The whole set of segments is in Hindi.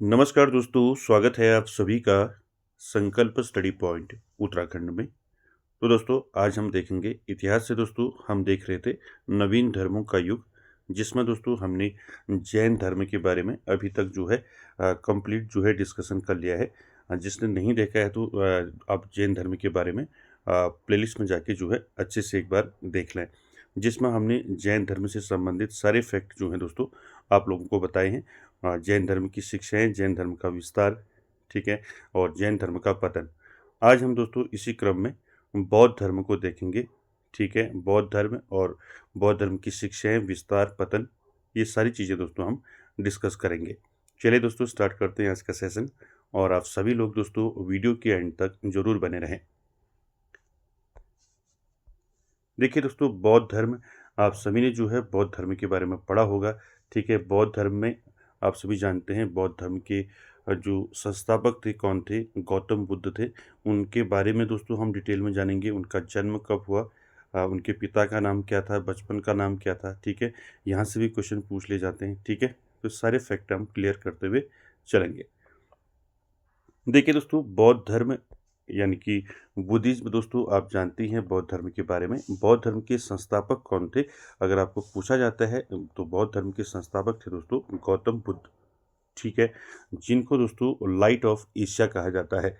नमस्कार दोस्तों, स्वागत है आप सभी का संकल्प स्टडी पॉइंट उत्तराखंड में। तो दोस्तों आज हम देखेंगे इतिहास से। दोस्तों हम देख रहे थे नवीन धर्मों का युग, जिसमें दोस्तों हमने जैन धर्म के बारे में अभी तक जो है कंप्लीट जो है डिस्कशन कर लिया है। जिसने नहीं देखा है तो आप जैन धर्म के बारे में प्लेलिस्ट में जाके जो है अच्छे से एक बार देख लें, जिसमें हमने जैन धर्म से संबंधित सारे फैक्ट जो हैं दोस्तों आप लोगों को बताए हैं। जैन धर्म की शिक्षाएं, जैन धर्म का विस्तार, ठीक है, और जैन धर्म का पतन। आज हम दोस्तों इसी क्रम में बौद्ध धर्म को देखेंगे, ठीक है। बौद्ध धर्म और बौद्ध धर्म की शिक्षाएं, विस्तार, पतन, ये सारी चीज़ें दोस्तों हम डिस्कस करेंगे। चलिए दोस्तों स्टार्ट करते हैं आज का सेशन, और आप सभी लोग दोस्तों वीडियो के एंड तक जरूर बने रहें। देखिए दोस्तों, बौद्ध धर्म, आप सभी ने जो है बौद्ध धर्म के बारे में पढ़ा होगा, ठीक है। बौद्ध धर्म में आप सभी जानते हैं बौद्ध धर्म के जो संस्थापक थे कौन थे, गौतम बुद्ध थे। उनके बारे में दोस्तों हम डिटेल में जानेंगे। उनका जन्म कब हुआ, उनके पिता का नाम क्या था, बचपन का नाम क्या था, ठीक है। यहाँ से भी क्वेश्चन पूछ ले जाते हैं, ठीक है। तो सारे फैक्ट हम क्लियर करते हुए चलेंगे। देखिए दोस्तों, बौद्ध धर्म यानी कि बुद्धिज्म, दोस्तों आप जानते हैं बौद्ध धर्म के बारे में। बौद्ध धर्म के संस्थापक कौन थे अगर आपको पूछा जाता है तो बौद्ध धर्म के संस्थापक थे दोस्तों गौतम बुद्ध, ठीक है। जिनको दोस्तों लाइट ऑफ एशिया कहा जाता है।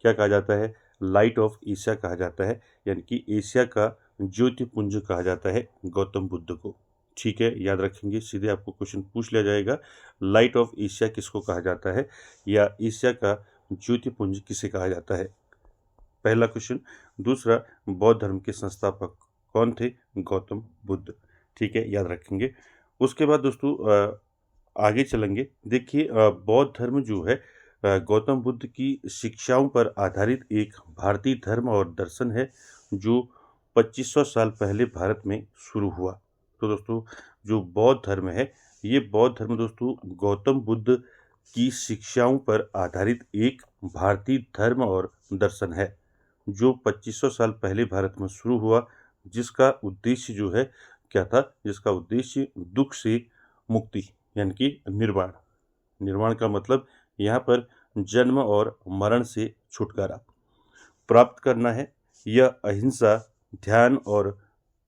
क्या कहा जाता है? लाइट ऑफ एशिया कहा जाता है, यानी कि एशिया का ज्योतिपुंज कहा जाता है गौतम बुद्ध को, ठीक है। याद रखेंगे, सीधे आपको क्वेश्चन पूछ लिया जाएगा, लाइट ऑफ एशिया किसको कहा जाता है, या एशिया का ज्योतिपुंज किसे कहा जाता है, पहला क्वेश्चन। दूसरा, बौद्ध धर्म के संस्थापक कौन थे? गौतम बुद्ध, ठीक है, याद रखेंगे। उसके बाद दोस्तों आगे चलेंगे। देखिए बौद्ध धर्म जो है गौतम बुद्ध की शिक्षाओं पर आधारित एक भारतीय धर्म और दर्शन है, जो 2500 साल पहले भारत में शुरू हुआ। तो दोस्तों जो बौद्ध धर्म है, ये बौद्ध धर्म दोस्तों गौतम बुद्ध की शिक्षाओं पर आधारित एक भारतीय धर्म और दर्शन है, जो 2500 साल पहले भारत में शुरू हुआ। जिसका उद्देश्य जो है क्या था? जिसका उद्देश्य दुख से मुक्ति यानी कि निर्वाण। निर्वाण का मतलब यहाँ पर जन्म और मरण से छुटकारा प्राप्त करना है। यह अहिंसा, ध्यान और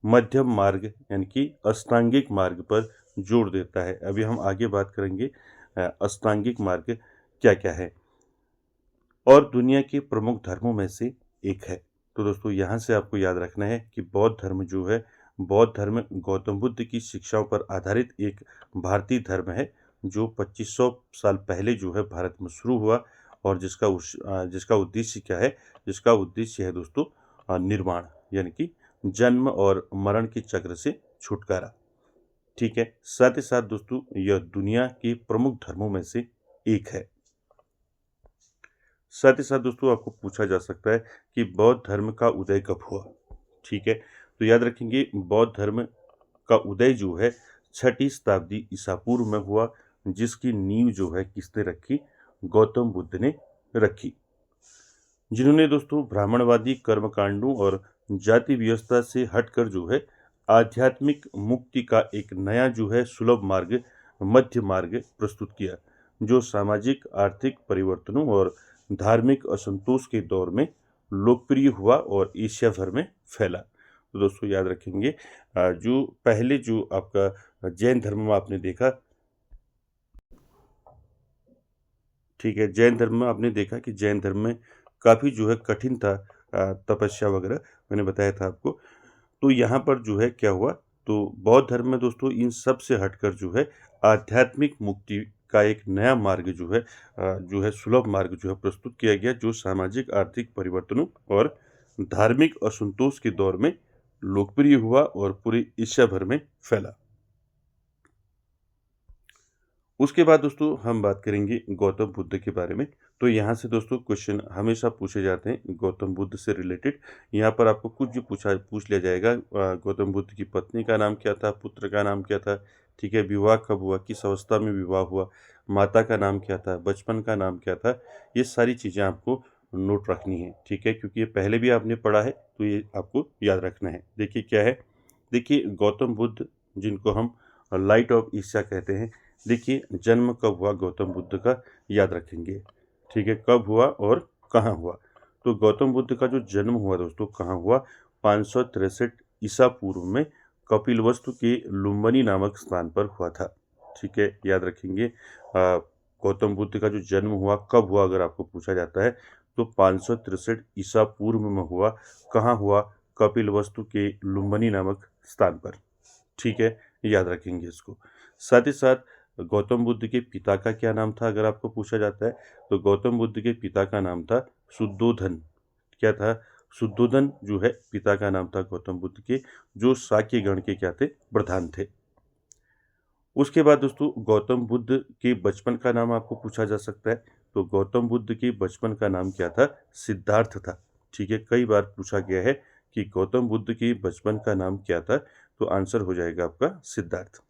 मध्यम मार्ग यानी कि अष्टांगिक मार्ग पर जोर देता है। अभी हम आगे बात करेंगे अष्टांगिक मार्ग क्या क्या है, और दुनिया के प्रमुख धर्मों में से एक है। तो दोस्तों यहाँ से आपको याद रखना है कि बौद्ध धर्म जो है, बौद्ध धर्म गौतम बुद्ध की शिक्षाओं पर आधारित एक भारतीय धर्म है, जो 2500 साल पहले जो है भारत में शुरू हुआ, और जिसका उद्देश्य क्या है? जिसका उद्देश्य है दोस्तों निर्वाण, यानी कि जन्म और मरण के चक्र से छुटकारा, ठीक है। साथ ही साथ दोस्तों यह दुनिया के प्रमुख धर्मों में से एक है। साथ ही साथ दोस्तों आपको पूछा जा सकता है कि बौद्ध धर्म का उदय कब हुआ, ठीक है। तो याद रखेंगे बौद्ध धर्म का उदय जो है 6ठी शताब्दी ईसा पूर्व में हुआ, जिसकी नींव जो है किसने रखी? गौतम बुद्ध ने रखी, जिन्होंने दोस्तों ब्राह्मणवादी कर्मकांडों और जाति व्यवस्था से हटकर जो है आध्यात्मिक मुक्ति का एक नया जो है सुलभ मार्ग, मध्य मार्ग प्रस्तुत किया, जो सामाजिक आर्थिक परिवर्तनों और धार्मिक असंतोष के दौर में लोकप्रिय हुआ और एशिया भर में फैला। तो दोस्तों याद रखेंगे जो पहले जो आपका जैन धर्म में आपने देखा, ठीक है, जैन धर्म में आपने देखा कि जैन धर्म में काफ़ी जो है कठिन था, तपस्या वगैरह मैंने बताया था आपको। तो यहाँ पर जो है क्या हुआ, तो बौद्ध धर्म में दोस्तों इन सब से हटकर जो है आध्यात्मिक मुक्ति का एक नया मार्ग जो है सुलभ मार्ग जो है प्रस्तुत किया गया, जो सामाजिक आर्थिक परिवर्तनों और धार्मिक असंतोष के दौर में लोकप्रिय हुआ और पूरे एशिया भर में फैला। उसके बाद दोस्तों हम बात करेंगे गौतम बुद्ध के बारे में। तो यहाँ से दोस्तों क्वेश्चन हमेशा पूछे जाते हैं गौतम बुद्ध से रिलेटेड। यहाँ पर आपको कुछ भी पूछ लिया जाएगा, गौतम बुद्ध की पत्नी का नाम क्या था, पुत्र का नाम क्या था, ठीक है, विवाह कब हुआ, किस अवस्था में विवाह हुआ, माता का नाम क्या था, बचपन का नाम क्या था, ये सारी चीज़ें आपको नोट रखनी है, ठीक है, क्योंकि ये पहले भी आपने पढ़ा है तो ये आपको याद रखना है। देखिए क्या है, देखिए गौतम बुद्ध जिनको हम लाइट ऑफ एशिया कहते हैं, देखिए जन्म कब हुआ गौतम बुद्ध का, याद रखेंगे। ठीक है, कब हुआ और कहाँ हुआ। तो गौतम बुद्ध का जो जन्म हुआ दोस्तों कहाँ हुआ, 563 ईसा पूर्व में कपिलवस्तु के लुम्बिनी नामक स्थान पर हुआ था। ठीक है, याद रखेंगे। गौतम बुद्ध का जो जन्म हुआ कब हुआ अगर आपको पूछा जाता है तो 563 ईसा पूर्व में हुआ। कहाँ हुआ, कपिलवस्तु के लुम्बिनी नामक स्थान पर। ठीक है, याद रखेंगे इसको। साथ ही साथ गौतम बुद्ध के पिता का क्या नाम था अगर आपको पूछा जाता है तो गौतम बुद्ध के पिता का नाम था शुद्धोधन। क्या था, शुद्धोधन जो है पिता का नाम था गौतम बुद्ध के, जो शाक्य गण के क्या थे, प्रधान थे। उसके बाद दोस्तों गौतम बुद्ध के बचपन का नाम आपको पूछा जा सकता है तो गौतम बुद्ध के बचपन का नाम क्या था, सिद्धार्थ था। ठीक है, कई बार पूछा गया है कि गौतम बुद्ध के बचपन का नाम क्या था, तो आंसर हो जाएगा आपका सिद्धार्थ।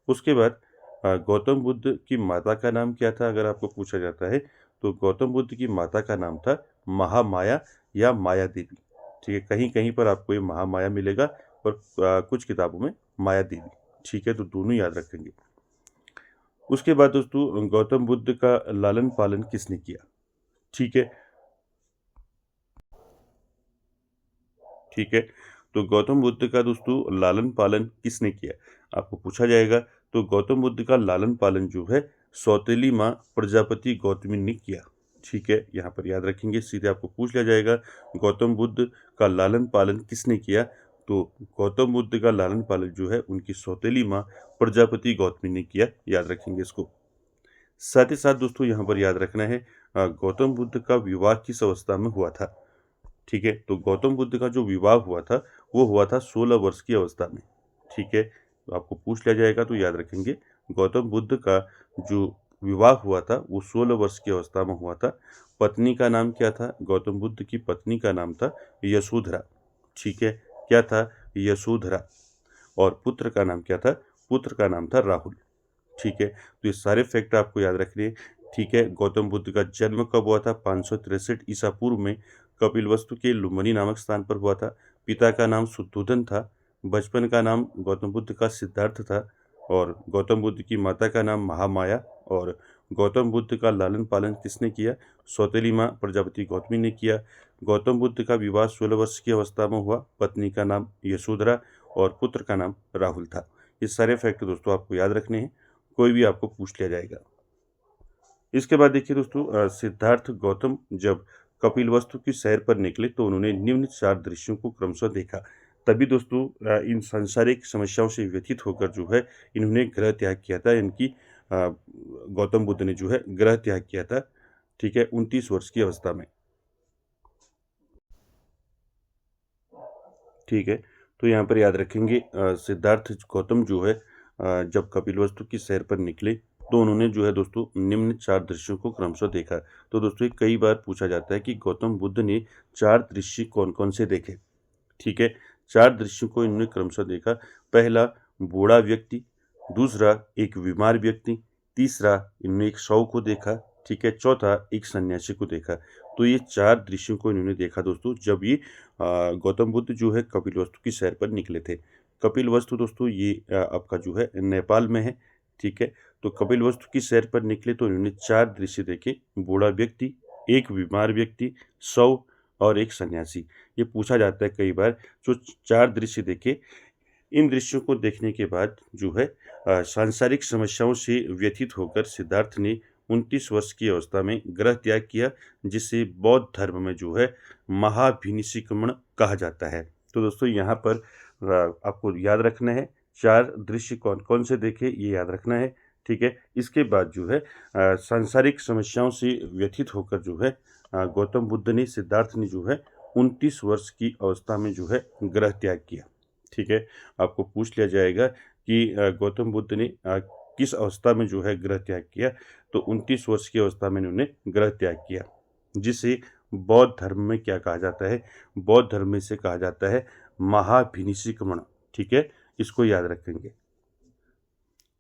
उसके बाद गौतम बुद्ध की माता का नाम क्या था अगर आपको पूछा जाता है तो गौतम बुद्ध की माता का नाम था महामाया या माया देवी। ठीक है, कहीं कहीं पर आपको ये महामाया मिलेगा और कुछ किताबों में माया देवी। ठीक है, तो दोनों याद रखेंगे। उसके बाद दोस्तों गौतम बुद्ध का लालन पालन किसने किया। ठीक है, ठीक है, तो गौतम बुद्ध का दोस्तों लालन पालन किसने किया आपको पूछा जाएगा तो गौतम बुद्ध का लालन पालन जो है सौतेली माँ प्रजापति गौतमी ने किया। ठीक है, यहाँ पर याद रखेंगे, सीधे आपको पूछ लिया जाएगा गौतम बुद्ध का लालन पालन किसने किया तो गौतम बुद्ध का लालन पालन जो है उनकी सौतेली माँ प्रजापति गौतमी ने किया, याद रखेंगे इसको। साथ ही साथ दोस्तों यहाँ पर याद रखना है गौतम बुद्ध का विवाह किस अवस्था में हुआ था। ठीक है, तो गौतम बुद्ध का जो विवाह हुआ था वो हुआ था 16 वर्ष की अवस्था में। ठीक है, तो आपको पूछ लिया जाएगा तो याद रखेंगे गौतम बुद्ध का जो विवाह हुआ था वो 16 वर्ष की अवस्था में हुआ था। पत्नी का नाम क्या था, गौतम बुद्ध की पत्नी का नाम था यशोधरा। ठीक है, क्या था, यशोधरा। और पुत्र का नाम क्या था, पुत्र का नाम था राहुल। ठीक है, तो ये सारे फैक्ट आपको याद रखने हैं। ठीक है, गौतम बुद्ध का जन्म कब हुआ था, 563 ईसा पूर्व में कपिलवस्तु के लुम्बिनी नामक स्थान पर हुआ था। पिता का नाम शुद्धोधन था। बचपन का नाम गौतम बुद्ध का सिद्धार्थ था। और गौतम बुद्ध की माता का नाम महामाया। और गौतम बुद्ध का लालन पालन किसने किया, सौतेली माँ प्रजापति गौतमी ने किया। गौतम बुद्ध का विवाह 16 वर्ष की अवस्था में हुआ। पत्नी का नाम यशोधरा और पुत्र का नाम राहुल था। ये सारे फैक्ट दोस्तों आपको याद रखने हैं, कोई भी आपको पूछ लिया जाएगा। इसके बाद देखिए दोस्तों सिद्धार्थ गौतम जब कपिलवस्तु की सैर पर निकले तो उन्होंने निम्न 4 दृश्यों को क्रमशः देखा। तभी दोस्तों इन सांसारिक समस्याओं से व्यथित होकर जो है इन्होंने गृह त्याग किया था। इनकी गौतम बुद्ध ने जो है गृह त्याग किया था। ठीक है, 29 वर्ष की अवस्था में। ठीक है, तो यहाँ पर याद रखेंगे सिद्धार्थ गौतम जो है जब कपिलवस्तु की सैर पर निकले तो उन्होंने जो है दोस्तों निम्न 4 दृश्यों को क्रमशः देखा। तो दोस्तों ये कई बार पूछा जाता है कि गौतम बुद्ध ने 4 दृश्य कौन कौन से देखे। ठीक है, 4 दृश्यों को इन्होंने क्रमशः देखा। पहला, बूढ़ा व्यक्ति। दूसरा, एक बीमार व्यक्ति। तीसरा, इन्होंने एक शव को देखा। ठीक है, चौथा, एक सन्यासी को देखा। तो ये 4 दृश्यों को इन्होंने देखा दोस्तों जब ये गौतम बुद्ध जो है कपिलवस्तु की सैर पर निकले थे। कपिलवस्तु दोस्तों ये आपका जो है नेपाल में है। ठीक है, तो कपिलवस्तु की सैर पर निकले तो इन्होंने 4 दृश्य देखे, बूढ़ा व्यक्ति, एक बीमार व्यक्ति, शव और एक सन्यासी। ये पूछा जाता है कई बार, जो 4 दृश्य देखे, इन दृश्यों को देखने के बाद जो है सांसारिक समस्याओं से व्यथित होकर सिद्धार्थ ने 29 वर्ष की अवस्था में गृह त्याग किया, जिसे बौद्ध धर्म में जो है महाभिनिष्क्रमण कहा जाता है। तो दोस्तों यहाँ पर आपको याद रखना है 4 दृश्य कौन कौन से देखे, ये याद रखना है। ठीक है, इसके बाद जो है सांसारिक समस्याओं से व्यथित होकर जो है गौतम बुद्ध ने, सिद्धार्थ ने जो है 29 वर्ष की अवस्था में जो है गृह त्याग किया। ठीक है, आपको पूछ लिया जाएगा कि गौतम बुद्ध ने किस अवस्था में जो है गृह त्याग किया, तो 29 वर्ष की अवस्था में उन्होंने गृह त्याग किया, जिसे बौद्ध धर्म में क्या कहा जाता है, बौद्ध धर्म में से कहा जाता है महाभिनिष्क्रमण। ठीक है, इसको याद रखेंगे।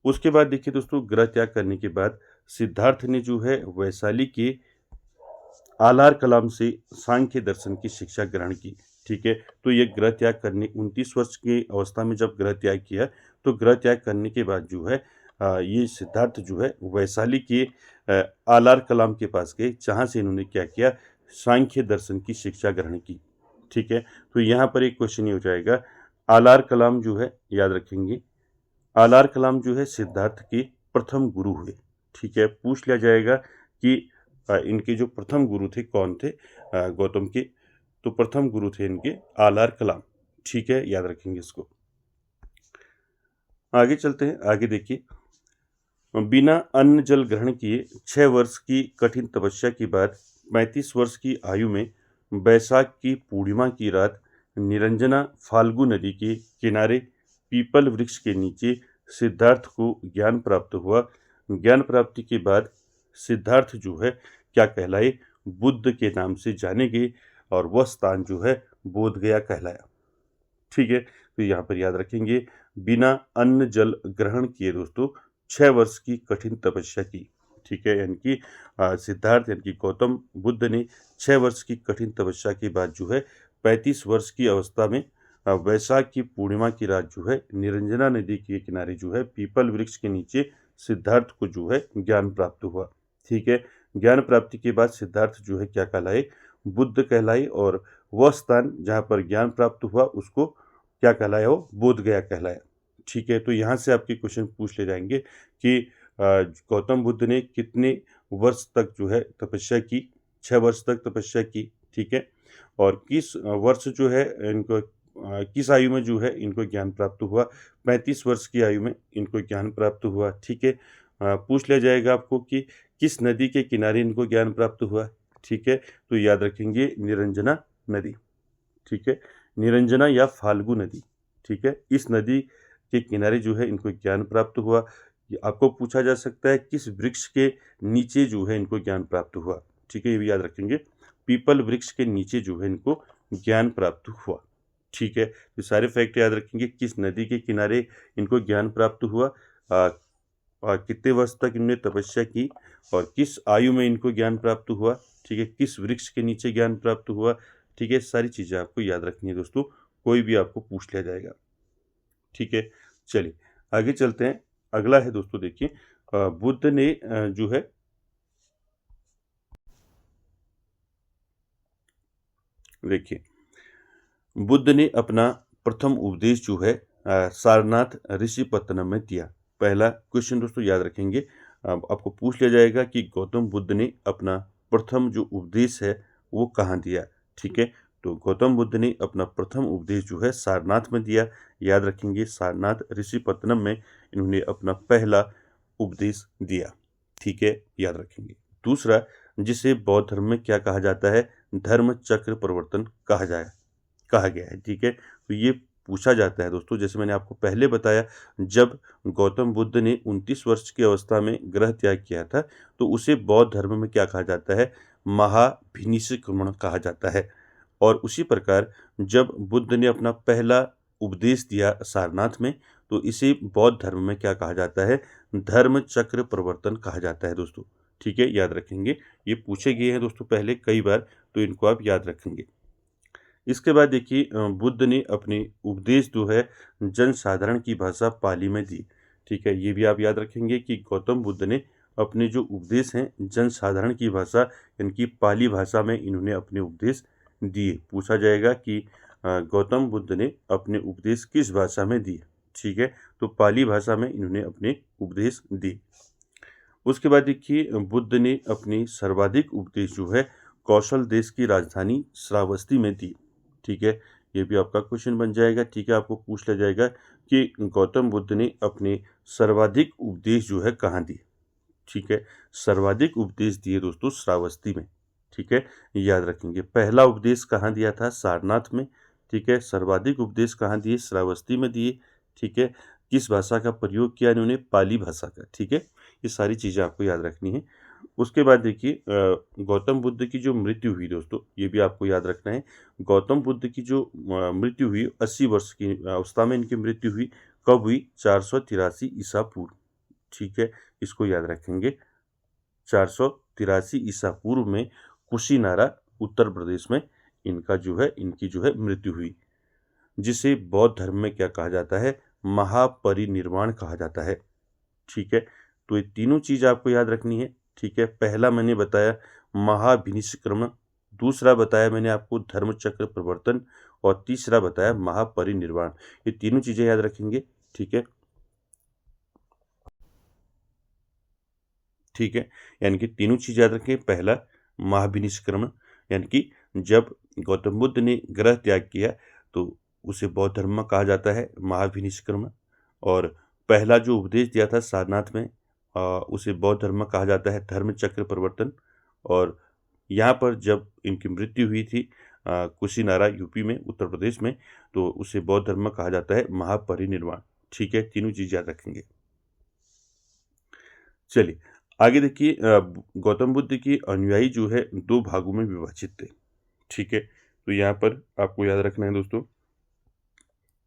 उसके बाद देखिए दोस्तों गृह त्याग करने के बाद सिद्धार्थ ने जो है वैशाली के आलार कलाम से सांख्य दर्शन की शिक्षा ग्रहण की। ठीक है, तो ये गृह त्याग करने 29 वर्ष की अवस्था में जब गृह त्याग किया तो गृह त्याग करने के बाद जो है ये सिद्धार्थ जो है वैशाली के आलार कलाम के पास गए, जहाँ से इन्होंने क्या किया, सांख्य दर्शन की शिक्षा ग्रहण की। ठीक है, तो यहाँ पर एक क्वेश्चन ये हो जाएगा, आलार कलाम जो है, याद रखेंगे, आलार कलाम जो है सिद्धार्थ के प्रथम गुरु हुए। ठीक है, पूछ लिया जाएगा कि इनके जो प्रथम गुरु थे कौन थे गौतम के, तो प्रथम गुरु थे इनके आलार कलाम। ठीक है, याद रखेंगे इसको। आगे चलते हैं, आगे देखिए, बिना अन्न जल ग्रहण किए 6 वर्ष की कठिन तपस्या के बाद 35 वर्ष की आयु में बैसाख की पूर्णिमा की रात निरंजना फाल्गु नदी के किनारे पीपल वृक्ष के नीचे सिद्धार्थ को ज्ञान प्राप्त हुआ। ज्ञान प्राप्ति के बाद सिद्धार्थ जो है क्या कहलाए, बुद्ध के नाम से जाने गए और वह स्थान जो है बोध गया कहलाया। ठीक है, तो यहाँ पर याद रखेंगे, बिना अन्न जल ग्रहण किए दोस्तों 6 वर्ष की कठिन तपस्या की। ठीक है, यानी कि सिद्धार्थ यानी कि गौतम बुद्ध ने 6 वर्ष की कठिन तपस्या के बाद जो है 35 वर्ष की अवस्था में वैशाख की पूर्णिमा की रात जो है निरंजना नदी के किनारे जो है पीपल वृक्ष के नीचे सिद्धार्थ को जो है ज्ञान प्राप्त हुआ। ठीक है, ज्ञान प्राप्ति के बाद सिद्धार्थ जो है क्या कहलाए, बुद्ध कहलाए, और वह स्थान जहाँ पर ज्ञान प्राप्त हुआ उसको क्या कहलाया, वो बोध गया कहलाया। ठीक है, तो यहाँ से आपके क्वेश्चन पूछ ले जाएंगे कि गौतम बुद्ध ने कितने वर्ष तक जो है तपस्या की, 6 वर्ष तक तपस्या की। ठीक है, और किस वर्ष जो है इनको किस आयु में जो है इनको ज्ञान प्राप्त हुआ, 35 वर्ष की आयु में इनको ज्ञान प्राप्त हुआ। ठीक है, पूछ लिया जाएगा आपको कि किस नदी के किनारे इनको ज्ञान प्राप्त हुआ। ठीक है, तो याद रखेंगे निरंजना नदी। ठीक है, निरंजना या फाल्गु नदी। ठीक है, इस नदी के किनारे जो है इनको ज्ञान प्राप्त हुआ। आपको पूछा जा सकता है किस वृक्ष के नीचे जो है इनको ज्ञान प्राप्त हुआ। ठीक है, ये भी याद रखेंगे, पीपल वृक्ष के नीचे जो है इनको ज्ञान प्राप्त हुआ। ठीक है, तो सारे फैक्ट याद रखेंगे, किस नदी के किनारे इनको ज्ञान प्राप्त हुआ, कितने वर्ष तक इन्होंने तपस्या की, और किस आयु में इनको ज्ञान प्राप्त हुआ। ठीक है, किस वृक्ष के नीचे ज्ञान प्राप्त हुआ। ठीक है, सारी चीज़ें आपको याद रखनी है दोस्तों, कोई भी आपको पूछ लिया जाएगा। ठीक है, चलिए आगे चलते हैं। अगला है दोस्तों, देखिए, बुद्ध ने जो है देखिए, बुद्ध ने अपना प्रथम उपदेश जो है सारनाथ ऋषिपत्तनम में दिया। पहला क्वेश्चन दोस्तों याद रखेंगे, आपको पूछ लिया जाएगा कि गौतम बुद्ध ने अपना प्रथम जो उपदेश है वो कहाँ दिया। ठीक है, तो गौतम बुद्ध ने अपना प्रथम उपदेश जो है सारनाथ में दिया। याद रखेंगे, सारनाथ ऋषिपत्तनम में इन्होंने अपना पहला उपदेश दिया। ठीक है, याद रखेंगे। दूसरा, जिसे बौद्ध धर्म में क्या कहा जाता है, धर्म चक्र प्रवर्तन कहा गया है। ठीक है, तो ये पूछा जाता है दोस्तों, जैसे मैंने आपको पहले बताया, जब गौतम बुद्ध ने 29 वर्ष की अवस्था में ग्रह त्याग किया था तो उसे बौद्ध धर्म में क्या कहा जाता है, महाभिनिष्क्रमण कहा जाता है। और उसी प्रकार जब बुद्ध ने अपना पहला उपदेश दिया सारनाथ में, तो इसे बौद्ध धर्म में क्या कहा जाता है, धर्म चक्र प्रवर्तन कहा जाता है दोस्तों। ठीक है, याद रखेंगे, ये पूछे गए हैं दोस्तों पहले कई बार, तो इनको आप याद रखेंगे। इसके बाद देखिए, बुद्ध ने अपने उपदेश जो है जन साधारण की भाषा पाली में दी। ठीक है, ये भी आप याद रखेंगे कि गौतम बुद्ध ने अपने जो उपदेश हैं जन साधारण की भाषा इनकी पाली भाषा में इन्होंने अपने उपदेश दिए। पूछा जाएगा कि गौतम बुद्ध ने अपने उपदेश किस भाषा में दिए। ठीक है, तो पाली भाषा में इन्होंने अपने उपदेश दिए। उसके बाद देखिए, बुद्ध ने अपनी सर्वाधिक उपदेश जो है कौशल देश की राजधानी श्रावस्ती में दी। ठीक है, ये भी आपका क्वेश्चन बन जाएगा। ठीक है, आपको पूछ लिया जाएगा कि गौतम बुद्ध ने अपने सर्वाधिक उपदेश जो है कहाँ दिए। ठीक है, सर्वाधिक उपदेश दिए दोस्तों श्रावस्ती में। ठीक है, याद रखेंगे, पहला उपदेश कहाँ दिया था, सारनाथ में। ठीक है, सर्वाधिक उपदेश कहाँ दिए, श्रावस्ती में दिए। ठीक है, किस भाषा का प्रयोग किया इन्होंने, पाली भाषा का। ठीक है, ये सारी चीज़ें आपको याद रखनी है। उसके बाद देखिए, गौतम बुद्ध की जो मृत्यु हुई दोस्तों, ये भी आपको याद रखना है। गौतम बुद्ध की जो मृत्यु हुई 80 वर्ष की अवस्था में इनकी मृत्यु हुई, कब हुई, 483 ईसा पूर्व। ठीक है, इसको याद रखेंगे, 483 ईसा पूर्व में कुशीनारा उत्तर प्रदेश में इनकी जो है मृत्यु हुई, जिसे बौद्ध धर्म में क्या कहा जाता है, महापरिनिर्वाण कहा जाता है। ठीक है। तो ये तीनों चीज़ आपको याद रखनी है, ठीक है। पहला मैंने बताया महाभिनिष्क्रमण, दूसरा बताया मैंने आपको धर्मचक्र प्रवर्तन और तीसरा बताया महापरिनिर्वाण। ये तीनों चीज़ें याद रखेंगे, ठीक है। ठीक है, यानी कि तीनों चीज़ याद रखें। पहला महाभिनिष्क्रमण, यानी कि जब गौतम बुद्ध ने ग्रह त्याग किया तो उसे बौद्ध धर्म में कहा जाता है महाभिनिष्क्रमण। और पहला जो उपदेश दिया था सारनाथ में उसे बौद्ध धर्म में कहा जाता है धर्मचक्र प्रवर्तन। और यहाँ पर जब इनकी मृत्यु हुई थी कुशीनारा यूपी में, उत्तर प्रदेश में, तो उसे बौद्ध धर्म में कहा जाता है महापरिनिर्वाण। ठीक है, तीनों चीज़ याद रखेंगे। चलिए आगे देखिए, गौतम बुद्ध के अनुयायी जो है दो भागों में विभाजित थे। ठीक है, तो यहाँ पर आपको याद रखना है दोस्तों,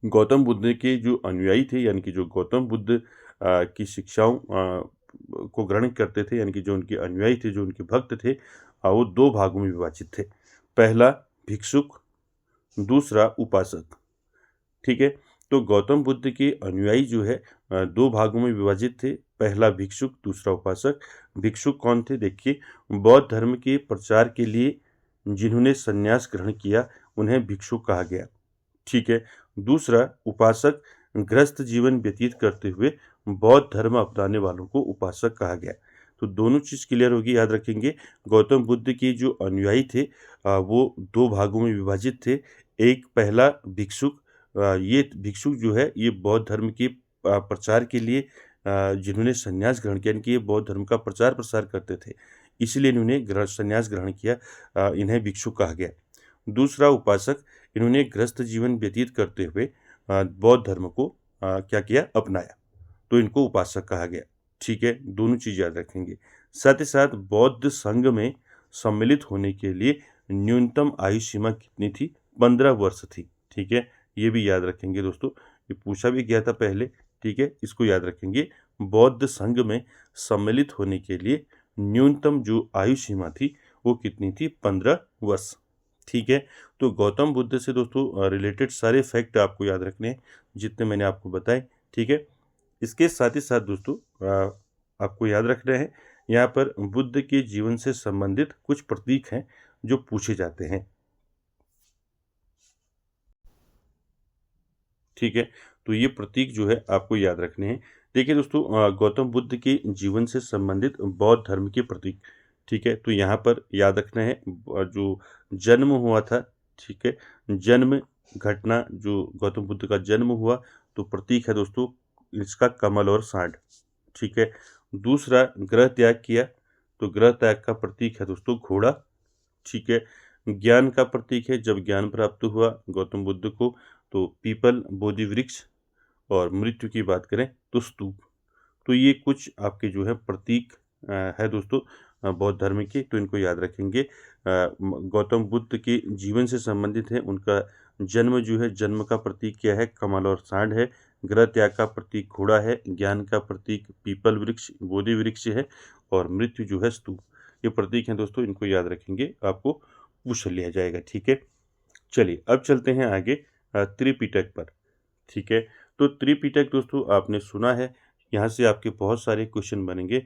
गौतम बुद्ध के जो अनुयायी थे, यानी कि जो गौतम बुद्ध की शिक्षाओं को ग्रहण करते थे, यानी कि जो उनके अनुयायी थे, जो उनके भक्त थे, वो दो भागों में विभाजित थे। पहला भिक्षुक, दूसरा उपासक। ठीक है, तो गौतम बुद्ध के अनुयायी जो है दो भागों में विभाजित थे। पहला भिक्षुक, दूसरा उपासक। भिक्षुक कौन थे? देखिए, बौद्ध धर्म के प्रचार के लिए जिन्होंने संन्यास ग्रहण किया उन्हें भिक्षुक कहा गया। ठीक है, दूसरा उपासक, गृहस्थ जीवन व्यतीत करते हुए बौद्ध धर्म अपनाने वालों को उपासक कहा गया। तो दोनों चीज़ क्लियर होगी, याद रखेंगे। गौतम बुद्ध के जो अनुयायी थे वो दो भागों में विभाजित थे। एक पहला भिक्षुक, ये भिक्षुक जो है ये बौद्ध धर्म के प्रचार के लिए जिन्होंने संन्यास ग्रहण किया, यानी कि ये बौद्ध धर्म का प्रचार प्रसार करते थे, इसलिए इन्होंने संन्यास ग्रहण किया, इन्हें भिक्षुक कहा गया। दूसरा उपासक, इन्होंने गृहस्थ जीवन व्यतीत करते हुए बौद्ध धर्म को क्या किया? अपनाया, तो इनको उपासक कहा गया। ठीक है, दोनों चीज़ याद रखेंगे। साथ ही साथ बौद्ध संघ में सम्मिलित होने के लिए न्यूनतम आयु सीमा कितनी थी? 15 वर्ष थी। ठीक है, ये भी याद रखेंगे दोस्तों, ये पूछा भी गया था पहले। ठीक है, इसको याद रखेंगे। बौद्ध संघ में सम्मिलित होने के लिए न्यूनतम जो आयु सीमा थी वो कितनी थी? 15 वर्ष। ठीक है, तो गौतम बुद्ध से दोस्तों रिलेटेड सारे फैक्ट आपको याद रखने हैं जितने मैंने आपको बताए। ठीक है, इसके साथ ही साथ दोस्तों आपको याद रखना है, यहाँ पर बुद्ध के जीवन से संबंधित कुछ प्रतीक हैं जो पूछे जाते हैं। ठीक है, तो ये प्रतीक जो है आपको याद रखने हैं। देखिए दोस्तों, गौतम बुद्ध के जीवन से संबंधित बौद्ध धर्म के प्रतीक। ठीक है, तो यहाँ पर याद रखना है जो जन्म हुआ था, ठीक है, जन्म घटना जो गौतम बुद्ध का जन्म हुआ, तो प्रतीक है दोस्तों इसका कमल और सांड। ठीक है, दूसरा गृह त्याग किया, तो गृह त्याग का प्रतीक है दोस्तों घोड़ा। ठीक है, ज्ञान का प्रतीक है, जब ज्ञान प्राप्त हुआ गौतम बुद्ध को तो पीपल, बोधि वृक्ष। और मृत्यु की बात करें तो स्तूप। तो ये कुछ आपके जो है प्रतीक है दोस्तों बौद्ध धर्म के, तो इनको याद रखेंगे। गौतम बुद्ध के जीवन से संबंधित है, उनका जन्म जो है, जन्म का प्रतीक क्या है? कमल और सांड है। गृह त्याग का प्रतीक घोड़ा है। ज्ञान का प्रतीक पीपल वृक्ष, बोधि वृक्ष है। और मृत्यु जो है स्तूप। ये प्रतीक हैं दोस्तों, इनको याद रखेंगे, आपको पूछ लिया जाएगा। ठीक है, चलिए अब चलते हैं आगे त्रिपिटक पर। ठीक है, तो त्रिपिटक दोस्तों आपने सुना है, यहाँ से आपके बहुत सारे क्वेश्चन बनेंगे।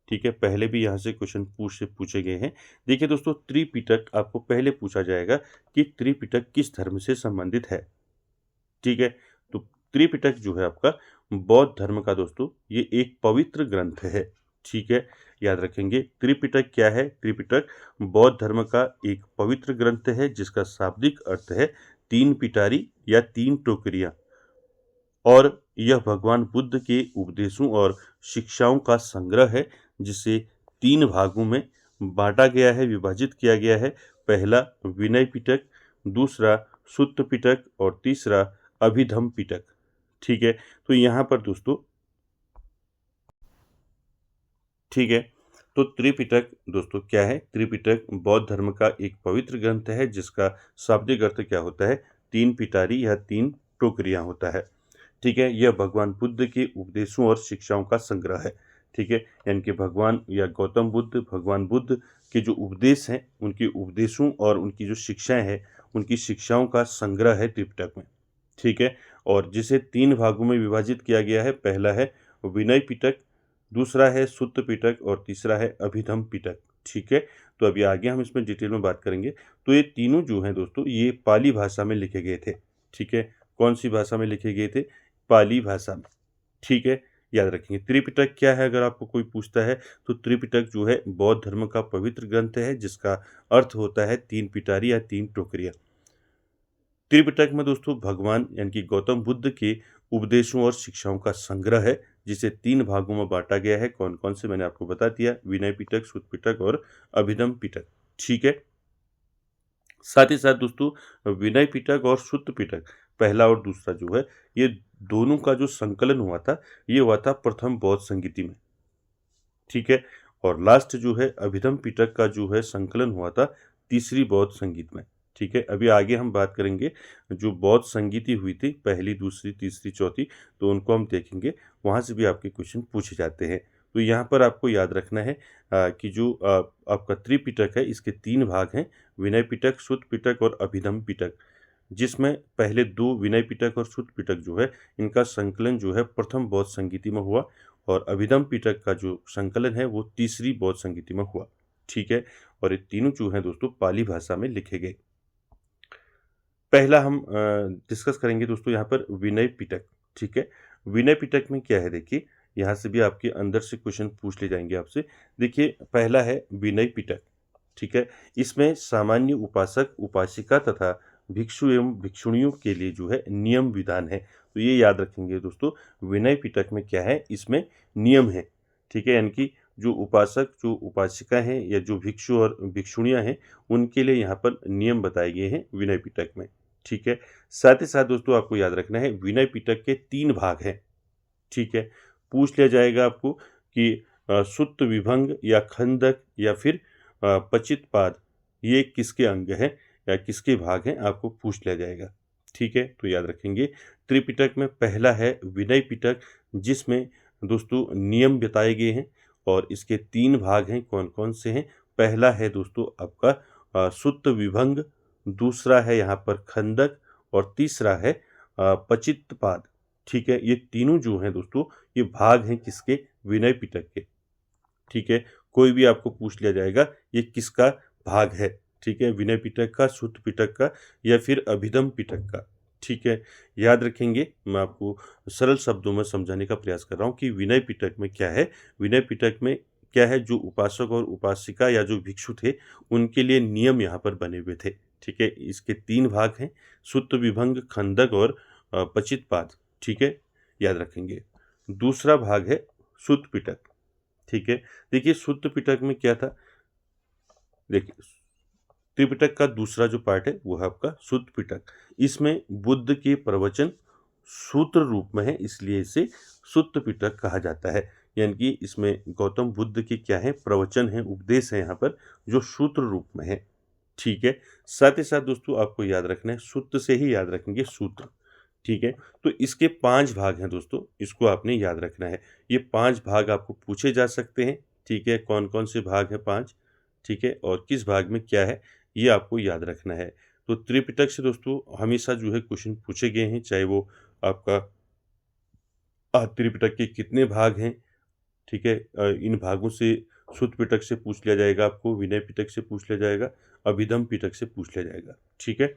ठीक है, पहले भी यहाँ से क्वेश्चन पूछे गए हैं। देखिए दोस्तों, त्रिपिटक आपको पहले पूछा जाएगा कि त्रिपिटक किस धर्म से संबंधित है। ठीक है, तो त्रिपिटक जो है आपका बौद्ध धर्म का दोस्तों ये एक पवित्र ग्रंथ है। ठीक है, याद रखेंगे त्रिपिटक क्या है? त्रिपिटक बौद्ध धर्म का एक पवित्र ग्रंथ है जिसका शाब्दिक अर्थ है तीन पिटारी या तीन टोकरियां। और यह भगवान बुद्ध के उपदेशों और शिक्षाओं का संग्रह है जिसे तीन भागों में बांटा गया है, विभाजित किया गया है। पहला विनय पिटक, दूसरा सुत्त पिटक और तीसरा अभिधम पिटक। ठीक है, तो यहाँ पर दोस्तों ठीक है, तो त्रिपिटक दोस्तों क्या है? त्रिपिटक बौद्ध धर्म का एक पवित्र ग्रंथ है जिसका शाब्दिक अर्थ क्या होता है? तीन पिटारी या तीन टोकरियां होता है। ठीक है, यह भगवान बुद्ध के उपदेशों और शिक्षाओं का संग्रह है। ठीक है, यानी कि भगवान या गौतम बुद्ध, भगवान बुद्ध के जो उपदेश हैं, उनके उपदेशों और उनकी जो शिक्षाएं हैं, उनकी शिक्षाओं का संग्रह है त्रिपिटक में। ठीक है, और जिसे तीन भागों में विभाजित किया गया है। पहला है विनय पिटक, दूसरा है सुत्त पिटक और तीसरा है अभिधम पिटक। ठीक है, तो अभी आगे हम इसमें डिटेल में बात करेंगे। तो ये तीनों जो हैं दोस्तों, ये पाली भाषा में लिखे गए थे। ठीक है, कौन सी भाषा में लिखे गए थे? पाली भाषा में। ठीक है, याद रखेंगे। त्रिपिटक क्या है अगर आपको कोई पूछता है, तो त्रिपिटक जो है बौद्ध धर्म का पवित्र ग्रंथ है, जिसका अर्थ होता है 3 पिटारी या 3 टोकरियाँ। त्रिपिटक में दोस्तों भगवान यानी कि गौतम बुद्ध के उपदेशों और शिक्षाओं का संग्रह है, जिसे 3 भागों में बांटा गया है। कौन कौन से मैंने आपको बता दिया, विनय पिटक, सुत्त पिटक और अभिधम पिटक। ठीक है, साथ ही साथ दोस्तों विनय पिटक और सुत्त पिटक पहला और दूसरा जो है, ये दोनों का जो संकलन हुआ था, ये हुआ था प्रथम बौद्ध संगीति में। ठीक है, और लास्ट जो है अभिधम पिटक का जो है संकलन हुआ था तीसरी बौद्ध संगीत में। ठीक है, अभी आगे हम बात करेंगे जो बौद्ध संगीति हुई थी पहली, दूसरी, तीसरी, चौथी, तो उनको हम देखेंगे, वहाँ से भी आपके क्वेश्चन पूछे जाते हैं। तो यहाँ पर आपको याद रखना है कि जो आपका त्रिपिटक है, इसके 3 भाग हैं, विनय पिटक, सुत्त पिटक और अभिधम पिटक, जिसमें पहले 2 विनय पिटक और सुत्त पिटक जो है, इनका संकलन जो है प्रथम बौद्ध संगीति में हुआ, और अभिधम पिटक का जो संकलन है वो तीसरी बौद्ध संगीति में हुआ। ठीक है, और ये तीनों जो हैं दोस्तों पाली भाषा में लिखे गए। पहला हम डिस्कस करेंगे दोस्तों यहाँ पर विनय पिटक। ठीक है, विनय पिटक में क्या है, देखिए यहाँ से भी आपके अंदर से क्वेश्चन पूछ ले जाएंगे आपसे। देखिए पहला है विनय पिटक। ठीक है, इसमें सामान्य उपासक, उपासिका तथा भिक्षु एवं भिक्षुणियों के लिए जो है नियम विधान है। तो ये याद रखेंगे दोस्तों, विनय पिटक में क्या है, इसमें नियम है। ठीक है, यानी कि जो उपासक, जो उपासिका हैं या जो भिक्षु और भिक्षुणियाँ हैं, उनके लिए यहाँ पर नियम बताए गए हैं विनय पिटक में। ठीक है, साथ ही साथ दोस्तों आपको याद रखना है विनय पिटक के 3 भाग हैं। ठीक है, पूछ लिया जाएगा आपको कि सुत्त विभंग या खंदक या फिर पचित पाद, ये किसके अंग हैं या किसके भाग हैं, आपको पूछ लिया जाएगा। ठीक है, तो याद रखेंगे त्रिपिटक में पहला है विनय पिटक, जिसमें दोस्तों नियम बताए गए हैं, और इसके 3 भाग हैं। कौन कौन से हैं? पहला है दोस्तों आपका सुत्त विभंग, दूसरा है यहाँ पर खंदक, और तीसरा है पचित पाद। ठीक है, ये तीनों जो हैं दोस्तों, ये भाग हैं किसके? विनय पिटक के। ठीक है, कोई भी आपको पूछ लिया जाएगा ये किसका भाग है। ठीक है, विनय पिटक का, सुत्त पिटक का, या फिर अभिधम पिटक का। ठीक है, याद रखेंगे, मैं आपको सरल शब्दों में समझाने का प्रयास कर रहा हूँ कि विनय पिटक में क्या है। विनय पिटक में क्या है, जो उपासक और उपासिका या जो भिक्षु थे, उनके लिए नियम यहाँ पर बने हुए थे। ठीक है, इसके 3 भाग हैं, सुत्त विभंग, खंदक और पचित पाद। ठीक है, याद रखेंगे। दूसरा भाग है सुत्त पिटक। ठीक है, देखिए सुत्त पिटक में क्या था, देखिए त्रिपिटक का दूसरा जो पार्ट है वो है आपका सुत्त पिटक। इसमें बुद्ध के प्रवचन सूत्र रूप में है, इसलिए इसे सुत्त पिटक कहा जाता है। यानी कि इसमें गौतम बुद्ध के क्या है, प्रवचन है, उपदेश है यहाँ पर, जो सूत्र रूप में है। ठीक है, साथ ही साथ दोस्तों आपको याद रखना है, सुत्त से ही याद रखेंगे सूत्र। ठीक है, तो इसके 5 भाग हैं दोस्तों, इसको आपने याद रखना है। ये 5 भाग आपको पूछे जा सकते हैं। ठीक है, कौन कौन से भाग हैं 5? ठीक है, और किस भाग में क्या है, ये आपको याद रखना है। तो त्रिपिटक से दोस्तों हमेशा जो है क्वेश्चन पूछे गए हैं, चाहे वो आपका त्रिपिटक के कितने भाग हैं। ठीक है, इन भागों से सुत्त पिटक से पूछ लिया जाएगा आपको, विनय पिटक से पूछ लिया जाएगा, अभिधम पिटक से पूछ लिया जाएगा। ठीक है,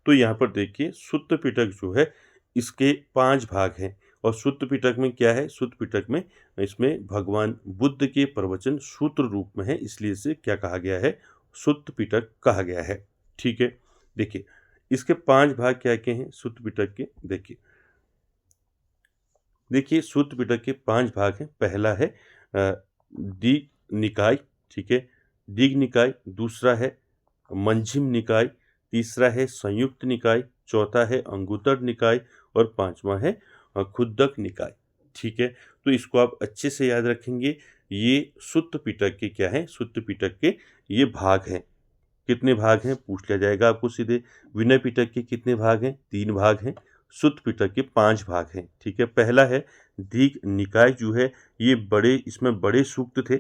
तो यहाँ पर देखिए सुत्त पिटक जो है, इसके 5 भाग हैं, और सुत्त पिटक में क्या है, सुत्त पिटक में इसमें भगवान बुद्ध के प्रवचन सूत्र रूप में है, इसलिए इसे क्या कहा गया है, सुत्त पिटक कहा गया है। ठीक है, देखिए इसके 5 भाग क्या क्या हैं सुत्त पिटक के, देखिए सुत्त पिटक के 5 भाग हैं। पहला है दीघ निकाय। ठीक है, दीघ निकाय, दूसरा है मंजिम निकाय, तीसरा है संयुक्त निकाय, चौथा है अंगुत्तर निकाय, और 5वां है खुद्दक निकाय। ठीक है, तो इसको आप अच्छे से याद रखेंगे। ये सुत्त पिटक के क्या है, सुत्त पिटक के ये भाग हैं। कितने भाग हैं पूछ लिया जाएगा आपको सीधे। विनय पिटक के कितने भाग हैं? 3 भाग हैं। सुत्त पिटक के 5 भाग हैं। ठीक है, पहला है दीघ निकाय जो है, ये बड़े, इसमें बड़े सूक्त थे।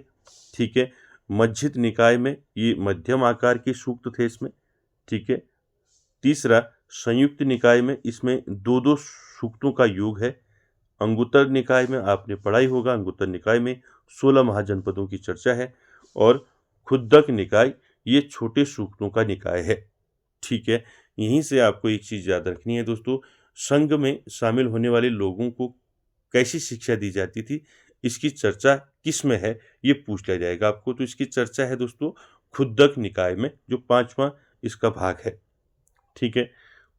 ठीक है, मज्झित निकाय में ये मध्यम आकार के सूक्त थे इसमें। ठीक है, तीसरा संयुक्त निकाय में इसमें 2-2 सूक्तों का योग है। अंगुत्तर निकाय में आपने पढ़ा ही होगा, अंगुत्तर निकाय में 16 महाजनपदों की चर्चा है और खुद्दक निकाय ये छोटे सूक्तों का निकाय है। ठीक है, यहीं से आपको एक चीज याद रखनी है दोस्तों, संघ में शामिल होने वाले लोगों को कैसी शिक्षा दी जाती थी, इसकी चर्चा किस में है, ये पूछ लिया जाएगा आपको। तो इसकी चर्चा है दोस्तों खुद्दक निकाय में, जो 5वां इसका भाग है। ठीक है,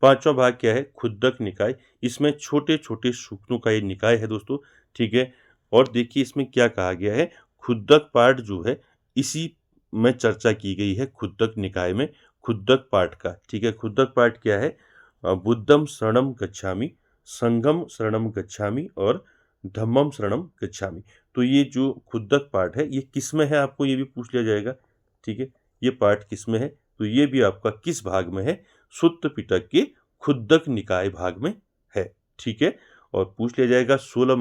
5वां भाग क्या है? खुद्दक निकाय। इसमें छोटे छोटे सूक्तों का ये निकाय है दोस्तों। ठीक है, और देखिए इसमें क्या कहा गया है, खुद्दक पाठ जो है इसी में चर्चा की गई है खुद्दक निकाय में, खुद्दक पाठ का। ठीक है, खुद्दक पाठ क्या है? बुद्धम शरणम गच्छामि, संघम शरणम गच्छामि और धम्मम शरणम गच्छामि। तो ये जो खुद्दक पाठ है ये किस में है, आपको ये भी पूछ लिया जाएगा। ठीक है, ये पाठ किस में है? तो ये भी आपका किस भाग में है? सुत्त पिटक के खुद्दक निकाय भाग में है। ठीक है, और पूछ लिया जाएगा 16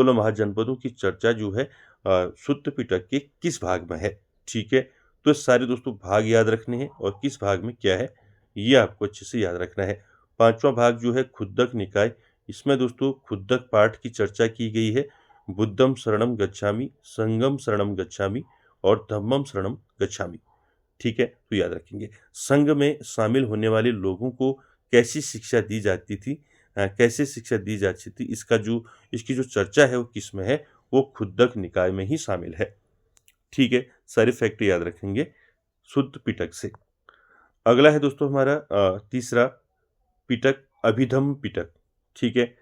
महाजनपदों की चर्चा जो है सुत्त पिटक के किस भाग में है। ठीक है, तो सारे दोस्तों भाग याद रखने हैं और किस भाग में क्या है ये आपको अच्छे से याद रखना है। 5वां भाग जो है खुद्दक निकाय, इसमें दोस्तों खुद्दक पाठ की चर्चा की गई है। बुद्धम शरणम गच्छामि, संगम शरणम गच्छामि और धम्मम शरणम गच्छामि। ठीक है, तो याद रखेंगे संघ में शामिल होने वाले लोगों को कैसी शिक्षा दी जाती थी, कैसे शिक्षा दी जाती थी, इसकी जो चर्चा है वो किस में है? वो खुद्दक निकाय में ही शामिल है। ठीक है, सारे फैक्ट याद रखेंगे शुद्ध पिटक से। अगला है दोस्तों हमारा तीसरा पिटक, अभिधम पिटक। ठीक है,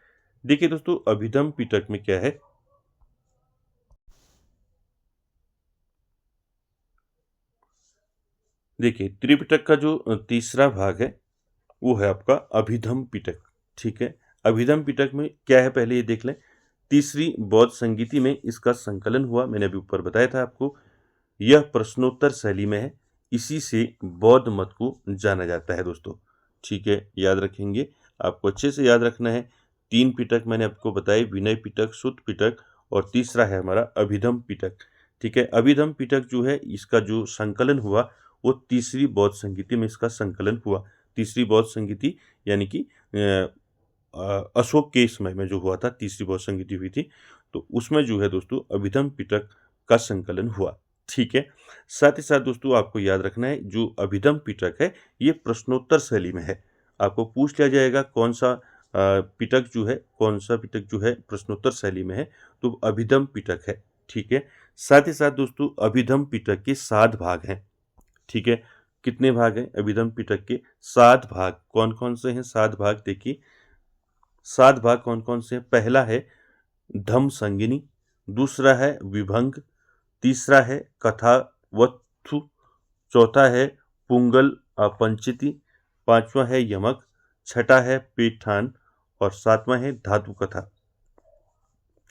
देखिए दोस्तों अभिधम पिटक में क्या है, देखिए त्रिपिटक का जो तीसरा भाग है वो है आपका अभिधम पिटक। ठीक है, अभिधम पिटक में क्या है पहले ये देख लें। तीसरी बौद्ध संगीति में इसका संकलन हुआ, मैंने अभी ऊपर बताया था आपको। यह प्रश्नोत्तर शैली में है, इसी से बौद्ध मत को जाना जाता है दोस्तों। ठीक है, याद रखेंगे, आपको अच्छे से याद रखना है। 3 पिटक मैंने आपको बताए, विनय पिटक, सुत्त पिटक और तीसरा है हमारा अभिधम पिटक। ठीक है, अभिधम पिटक जो है इसका जो संकलन हुआ वो तीसरी बौद्ध संगीति में इसका संकलन हुआ। तीसरी बौद्ध संगीति यानी कि अशोक के समय में जो हुआ था, तीसरी बौद्ध संगीति हुई थी, तो उसमें जो है दोस्तों अभिधम पिटक का संकलन हुआ। ठीक है, साथ ही साथ दोस्तों आपको याद रखना है जो अभिधम पिटक है ये प्रश्नोत्तर शैली में है। आपको पूछ लिया जाएगा कौन सा पिटक जो है प्रश्नोत्तर शैली में है, तो अभिधम पिटक है। ठीक है, साथ ही साथ दोस्तों अभिधम पिटक के 7 भाग हैं। ठीक है, कितने भाग हैं अभिधम पिटक के? 7 भाग। कौन कौन से हैं 7 भाग? देखिए 7 भाग कौन कौन से हैं। पहला है धम संगिनी, दूसरा है विभंग, तीसरा है कथावत्थु, चौथा है पुंगल पंचति, 5वां है यमक, छठा है पीठान और 7वां है धातु कथा।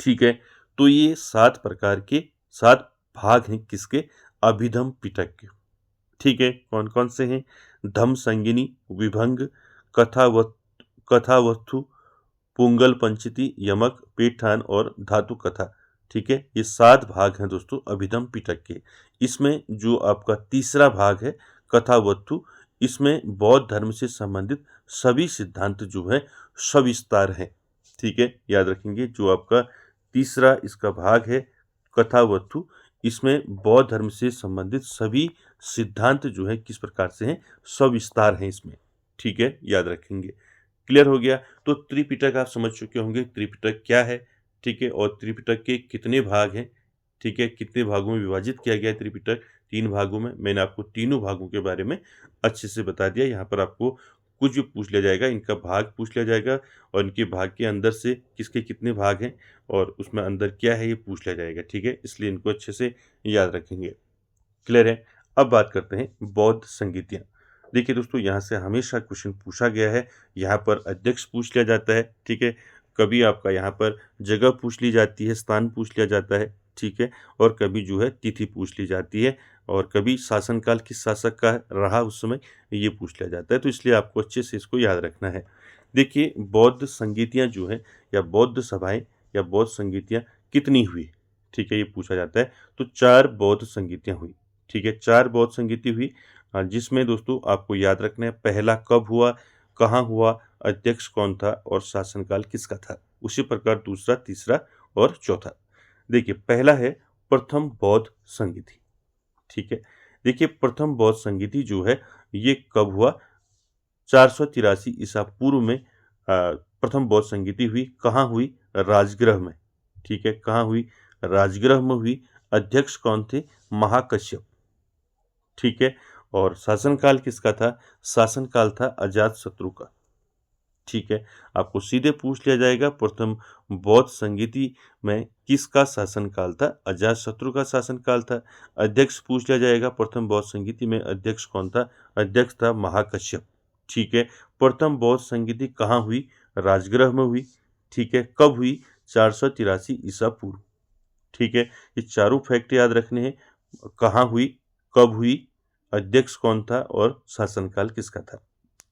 ठीक है, तो ये 7 प्रकार के 7 भाग हैं किसके? अभिधम पिटक के। ठीक है, कौन कौन से हैं? धम संगिनी, विभंग, कथावत्थु, पुंगल पंचति, यमक, पीठान और धातु कथा। ठीक है, ये 7 भाग हैं दोस्तों अभिधम पिटक के। इसमें जो आपका तीसरा भाग है कथावत्थु, इसमें बौद्ध धर्म से संबंधित सभी सिद्धांत जो है सविस्तार हैं। ठीक है, याद रखेंगे जो आपका तीसरा इसका भाग है कथावत्थु, इसमें बौद्ध धर्म से संबंधित सभी सिद्धांत जो है किस प्रकार से हैं? सविस्तार हैं इसमें। ठीक है, याद रखेंगे। क्लियर हो गया? तो त्रिपिटक आप समझ चुके होंगे त्रिपिटक क्या है। ठीक है, और त्रिपिटक के कितने भाग हैं। ठीक है, कितने भागों में विभाजित किया गया है त्रिपिटक? 3 भागों में। मैंने आपको तीनों भागों के बारे में अच्छे से बता दिया। यहाँ पर आपको कुछ भी पूछ लिया जाएगा, इनका भाग पूछ लिया जाएगा और इनके भाग के अंदर से किसके कितने भाग हैं और उसमें अंदर क्या है ये पूछ लिया जाएगा। ठीक है, इसलिए इनको अच्छे से याद रखेंगे। क्लियर है? अब बात करते हैं बौद्ध संगीतियाँ। देखिए दोस्तों यहाँ से हमेशा क्वेश्चन पूछा गया है, यहाँ पर अध्यक्ष पूछ लिया जाता है। ठीक है, कभी आपका यहाँ पर जगह पूछ ली जाती है, स्थान पूछ लिया जाता है। ठीक है, और कभी जो है तिथि पूछ ली जाती है और कभी शासनकाल किस शासक का रहा उस समय ये पूछ लिया जाता है। तो इसलिए आपको अच्छे से इसको याद रखना है। देखिए बौद्ध संगीतियाँ जो हैं या बौद्ध सभाएं या बौद्ध संगीतियाँ कितनी हुई? ठीक है, ये पूछा जाता है। तो 4 बौद्ध संगीतियाँ हुई। ठीक है, 4 बौद्ध संगीति हुई, जिसमें दोस्तों आपको याद रखना है पहला कब हुआ, कहाँ हुआ, अध्यक्ष कौन था और शासनकाल किसका था। उसी प्रकार दूसरा, तीसरा और चौथा। देखिए पहला है प्रथम बौद्ध संगीति, ठीक है। देखिए प्रथम बौद्ध संगीति जो है ये कब हुआ? 483 ईसा पूर्व में प्रथम बौद्ध संगीति हुई। कहाँ हुई? राजगृह में, ठीक है। कहाँ हुई? राजगृह में हुई। अध्यक्ष कौन थे? महाकश्यप, ठीक है। और शासनकाल किसका था? शासनकाल था अजातशत्रु का, ठीक है। आपको सीधे पूछ लिया जाएगा प्रथम बौद्ध संगीति में किसका शासनकाल था? अजातशत्रु का शासनकाल था। अध्यक्ष पूछ लिया जाएगा प्रथम बौद्ध संगीति में अध्यक्ष कौन था? अध्यक्ष था महाकश्यप, ठीक है। प्रथम बौद्ध संगीति कहाँ हुई? राजगृह में हुई, ठीक है। कब हुई? 483 ईसा पूर्व, ठीक है। ये चारों फैक्ट याद रखने हैं। कहाँ हुई, कब हुई, अध्यक्ष कौन था और शासनकाल किसका था।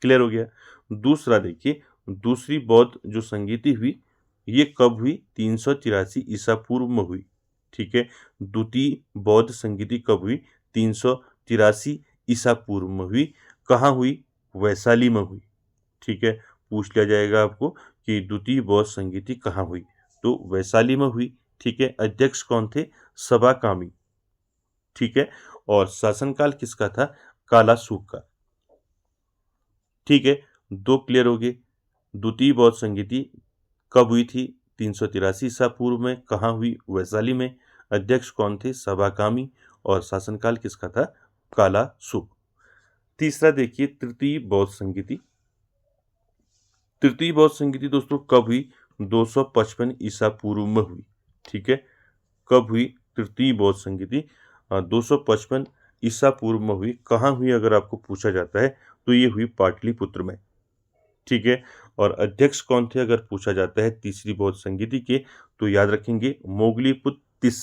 क्लियर हो गया। दूसरा देखिए, दूसरी बौद्ध जो संगीति हुई ये कब हुई? 383 ईसा पूर्व में हुई, ठीक है। द्वितीय बौद्ध संगीति कब हुई? 383 ईसा पूर्व में हुई। कहाँ हुई? वैशाली में हुई, ठीक है। पूछ लिया जाएगा आपको कि द्वितीय बौद्ध संगीति कहाँ हुई, तो वैशाली में हुई, ठीक है। अध्यक्ष कौन थे? सबाकामी, ठीक है। और शासनकाल किसका था? कालाशुक का, ठीक है। दो क्लियर हो गए। द्वितीय बौद्ध संगीति कब हुई थी? 383 ईसा पूर्व में। कहाँ हुई? वैशाली में। अध्यक्ष कौन थे? सबाकामी। और शासनकाल किसका था? कालाशुक। तीसरा देखिए, तृतीय बौद्ध संगीति। तृतीय बौद्ध संगीति दोस्तों कब हुई? 255 ईसा पूर्व में हुई, ठीक है। कब हुई तृतीय बौद्ध संगीति? 255 ईसा पूर्व में हुई। कहाँ हुई अगर आपको पूछा जाता है तो ये हुई पाटलिपुत्र में, ठीक है। और अध्यक्ष कौन थे अगर पूछा जाता है तीसरी बौद्ध संगीति के, तो याद रखेंगे मोगलीपुत्र तिस,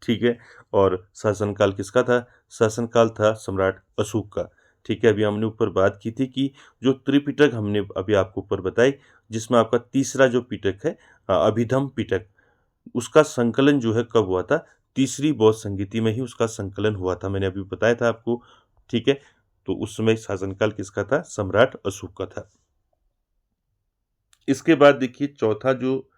ठीक है। और शासनकाल किसका था? शासनकाल था सम्राट अशोक का, ठीक है। अभी हमने ऊपर बात की थी कि जो त्रिपिटक हमने अभी आपको ऊपर बताई, जिसमें आपका तीसरा जो पिटक है अभिधम पिटक, उसका संकलन जो है कब हुआ था? तीसरी बौद्ध संगीति में ही उसका संकलन हुआ था, मैंने अभी बताया था आपको, ठीक है। तो उस समय शासनकाल किसका था? सम्राट अशोक का था। इसके बाद देखिए चौथा जो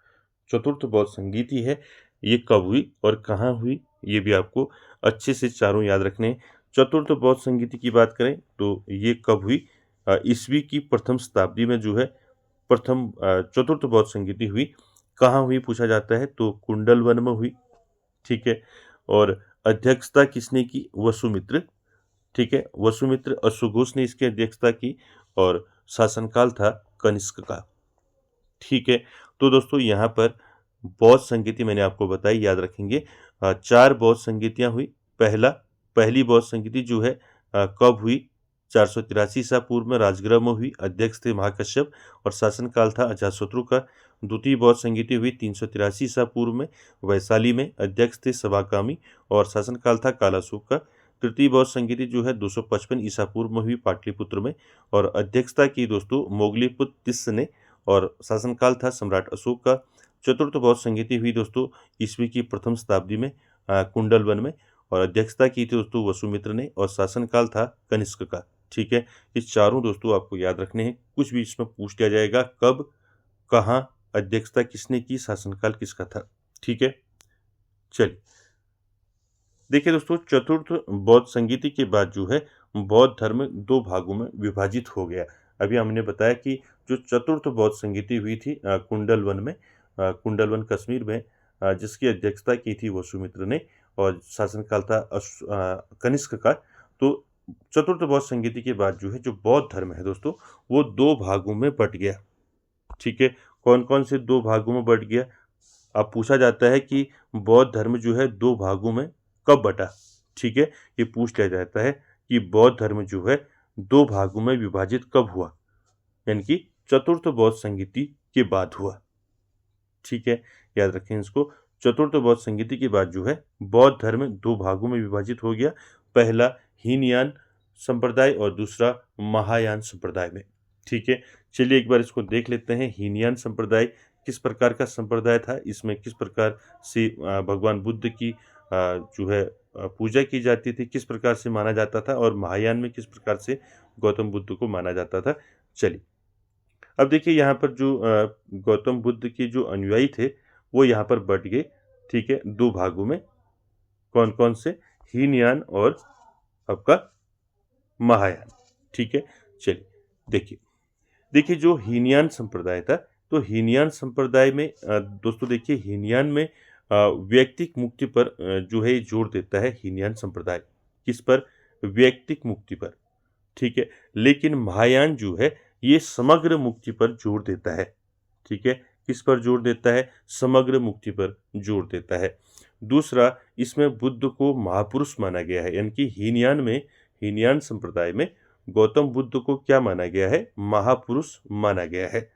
चतुर्थ बौद्ध संगीति है ये कब हुई और कहाँ हुई, ये भी आपको अच्छे से चारों याद रखने हैं। चतुर्थ बौद्ध संगीति की बात करें तो ये कब हुई? ईस्वी की प्रथम शताब्दी में जो है प्रथम चतुर्थ बौद्ध संगीति हुई। कहाँ हुई पूछा जाता है तो कुंडलवन में हुई, ठीक है। और अध्यक्षता किसने की? वसुमित्र, ठीक है। वसुमित्र अश्वघोष ने इसकी अध्यक्षता की और शासनकाल था कनिष्क का, ठीक है। तो दोस्तों यहाँ पर बौद्ध संगीति मैंने आपको बताई, याद रखेंगे। चार बौद्ध संगीतियाँ हुई। पहली बौद्ध संगीति जो है कब हुई? 483 ईसा पूर्व में राजगृह में हुई। अध्यक्ष थे महाकश्यप और शासनकाल था अजातशत्रु का। द्वितीय बौद्ध संगीति हुई 383 ईसा पूर्व में वैशाली में। अध्यक्ष थे सबाकामी और शासनकाल था कालाशोक का। तृतीय बौद्ध संगीति जो है 255 ईसा पूर्व में हुई पाटलिपुत्र में और अध्यक्षता की दोस्तों मोगलीपुत्र तिस्स ने और शासनकाल था सम्राट अशोक का। चतुर्थ बौद्ध संगीति हुई दोस्तों ईस्वी की प्रथम शताब्दी में कुंडलवन में और अध्यक्षता की थी दोस्तों वसुमित्र ने और शासनकाल था कनिष्क का, ठीक है। ये चारों दोस्तों आपको याद रखने हैं। कुछ भी इसमें पूछ लिया जाएगा कब, कहाँ, अध्यक्षता किसने की, शासनकाल किसका था, ठीक है। चलिए देखिए दोस्तों, चतुर्थ बौद्ध संगीति के बाद जो है बौद्ध धर्म दो भागों में विभाजित हो गया। अभी हमने बताया कि जो चतुर्थ बौद्ध संगीति हुई थी कुंडलवन में, कुंडलवन कश्मीर में, जिसकी अध्यक्षता की थी वसुमित्र ने और शासनकाल था कनिष्क का। तो चतुर्थ बौद्ध संगीति के बाद जो है जो बौद्ध धर्म है दोस्तों वो दो भागों में बट गया, ठीक है। कौन कौन से दो भागों में बट गया? अब पूछा जाता है कि बौद्ध धर्म जो है दो भागों में कब बटा, ठीक है। ये पूछ लिया जाता है कि बौद्ध धर्म जो है दो भागों में विभाजित कब हुआ, यानी कि चतुर्थ बौद्ध संगीति के बाद हुआ, ठीक है। याद रखें इसको, चतुर्थ बौद्ध संगीति के बाद जो है बौद्ध धर्म दो भागों में विभाजित हो गया। पहला हीनयान संप्रदाय और दूसरा महायान संप्रदाय में, ठीक है। चलिए एक बार इसको देख लेते हैं। हीनयान संप्रदाय किस प्रकार का संप्रदाय था, इसमें किस प्रकार से भगवान बुद्ध की जो है पूजा की जाती थी, किस प्रकार से माना जाता था, और महायान में किस प्रकार से गौतम बुद्ध को माना जाता था। चलिए अब देखिए यहाँ पर जो गौतम बुद्ध के जो अनुयायी थे वो यहाँ पर बट गए, ठीक है, दो भागों में। कौन कौन से? हीनयान और आपका महायान। ठीक है, चलिए देखिए देखिए जो हीनयान संप्रदाय था, तो हीनयान संप्रदाय में दोस्तों देखिए, हीनयान में व्यक्तिक मुक्ति पर जो है जोर देता है हीनयान संप्रदाय। किस पर? व्यक्तिक मुक्ति पर। ठीक है, लेकिन महायान जो है ये समग्र मुक्ति पर जोर देता है। ठीक है, किस पर जोर देता है? समग्र मुक्ति पर जोर देता है। दूसरा, इसमें बुद्ध को महापुरुष माना गया है, यानी कि हीनयान संप्रदाय में गौतम बुद्ध को क्या माना गया है? महापुरुष माना गया है।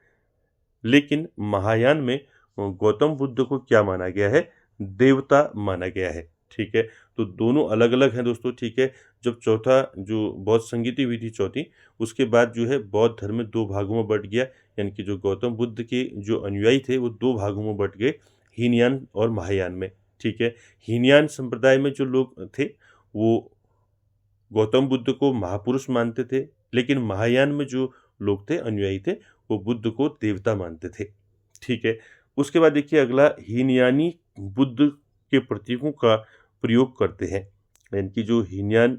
लेकिन महायान में गौतम बुद्ध को क्या माना गया है? देवता माना गया है। ठीक है, तो दोनों अलग अलग हैं दोस्तों। ठीक है, जब चौथा जो बौद्ध संगीति हुई थी चौथी, उसके बाद जो है बौद्ध धर्म में दो भागों में बट गया, यानी कि जो गौतम बुद्ध के जो अनुयायी थे वो दो भागों में बट गए, हीनयान और महायान में। ठीक है, हीनयान संप्रदाय में जो लोग थे वो गौतम बुद्ध को महापुरुष मानते थे, लेकिन महायान में जो लोग थे, अनुयायी थे, वो बुद्ध को देवता मानते थे। ठीक है, उसके बाद देखिए अगला, हीनयानी बुद्ध के प्रतीकों का प्रयोग करते हैं, यानी कि जो हीनयान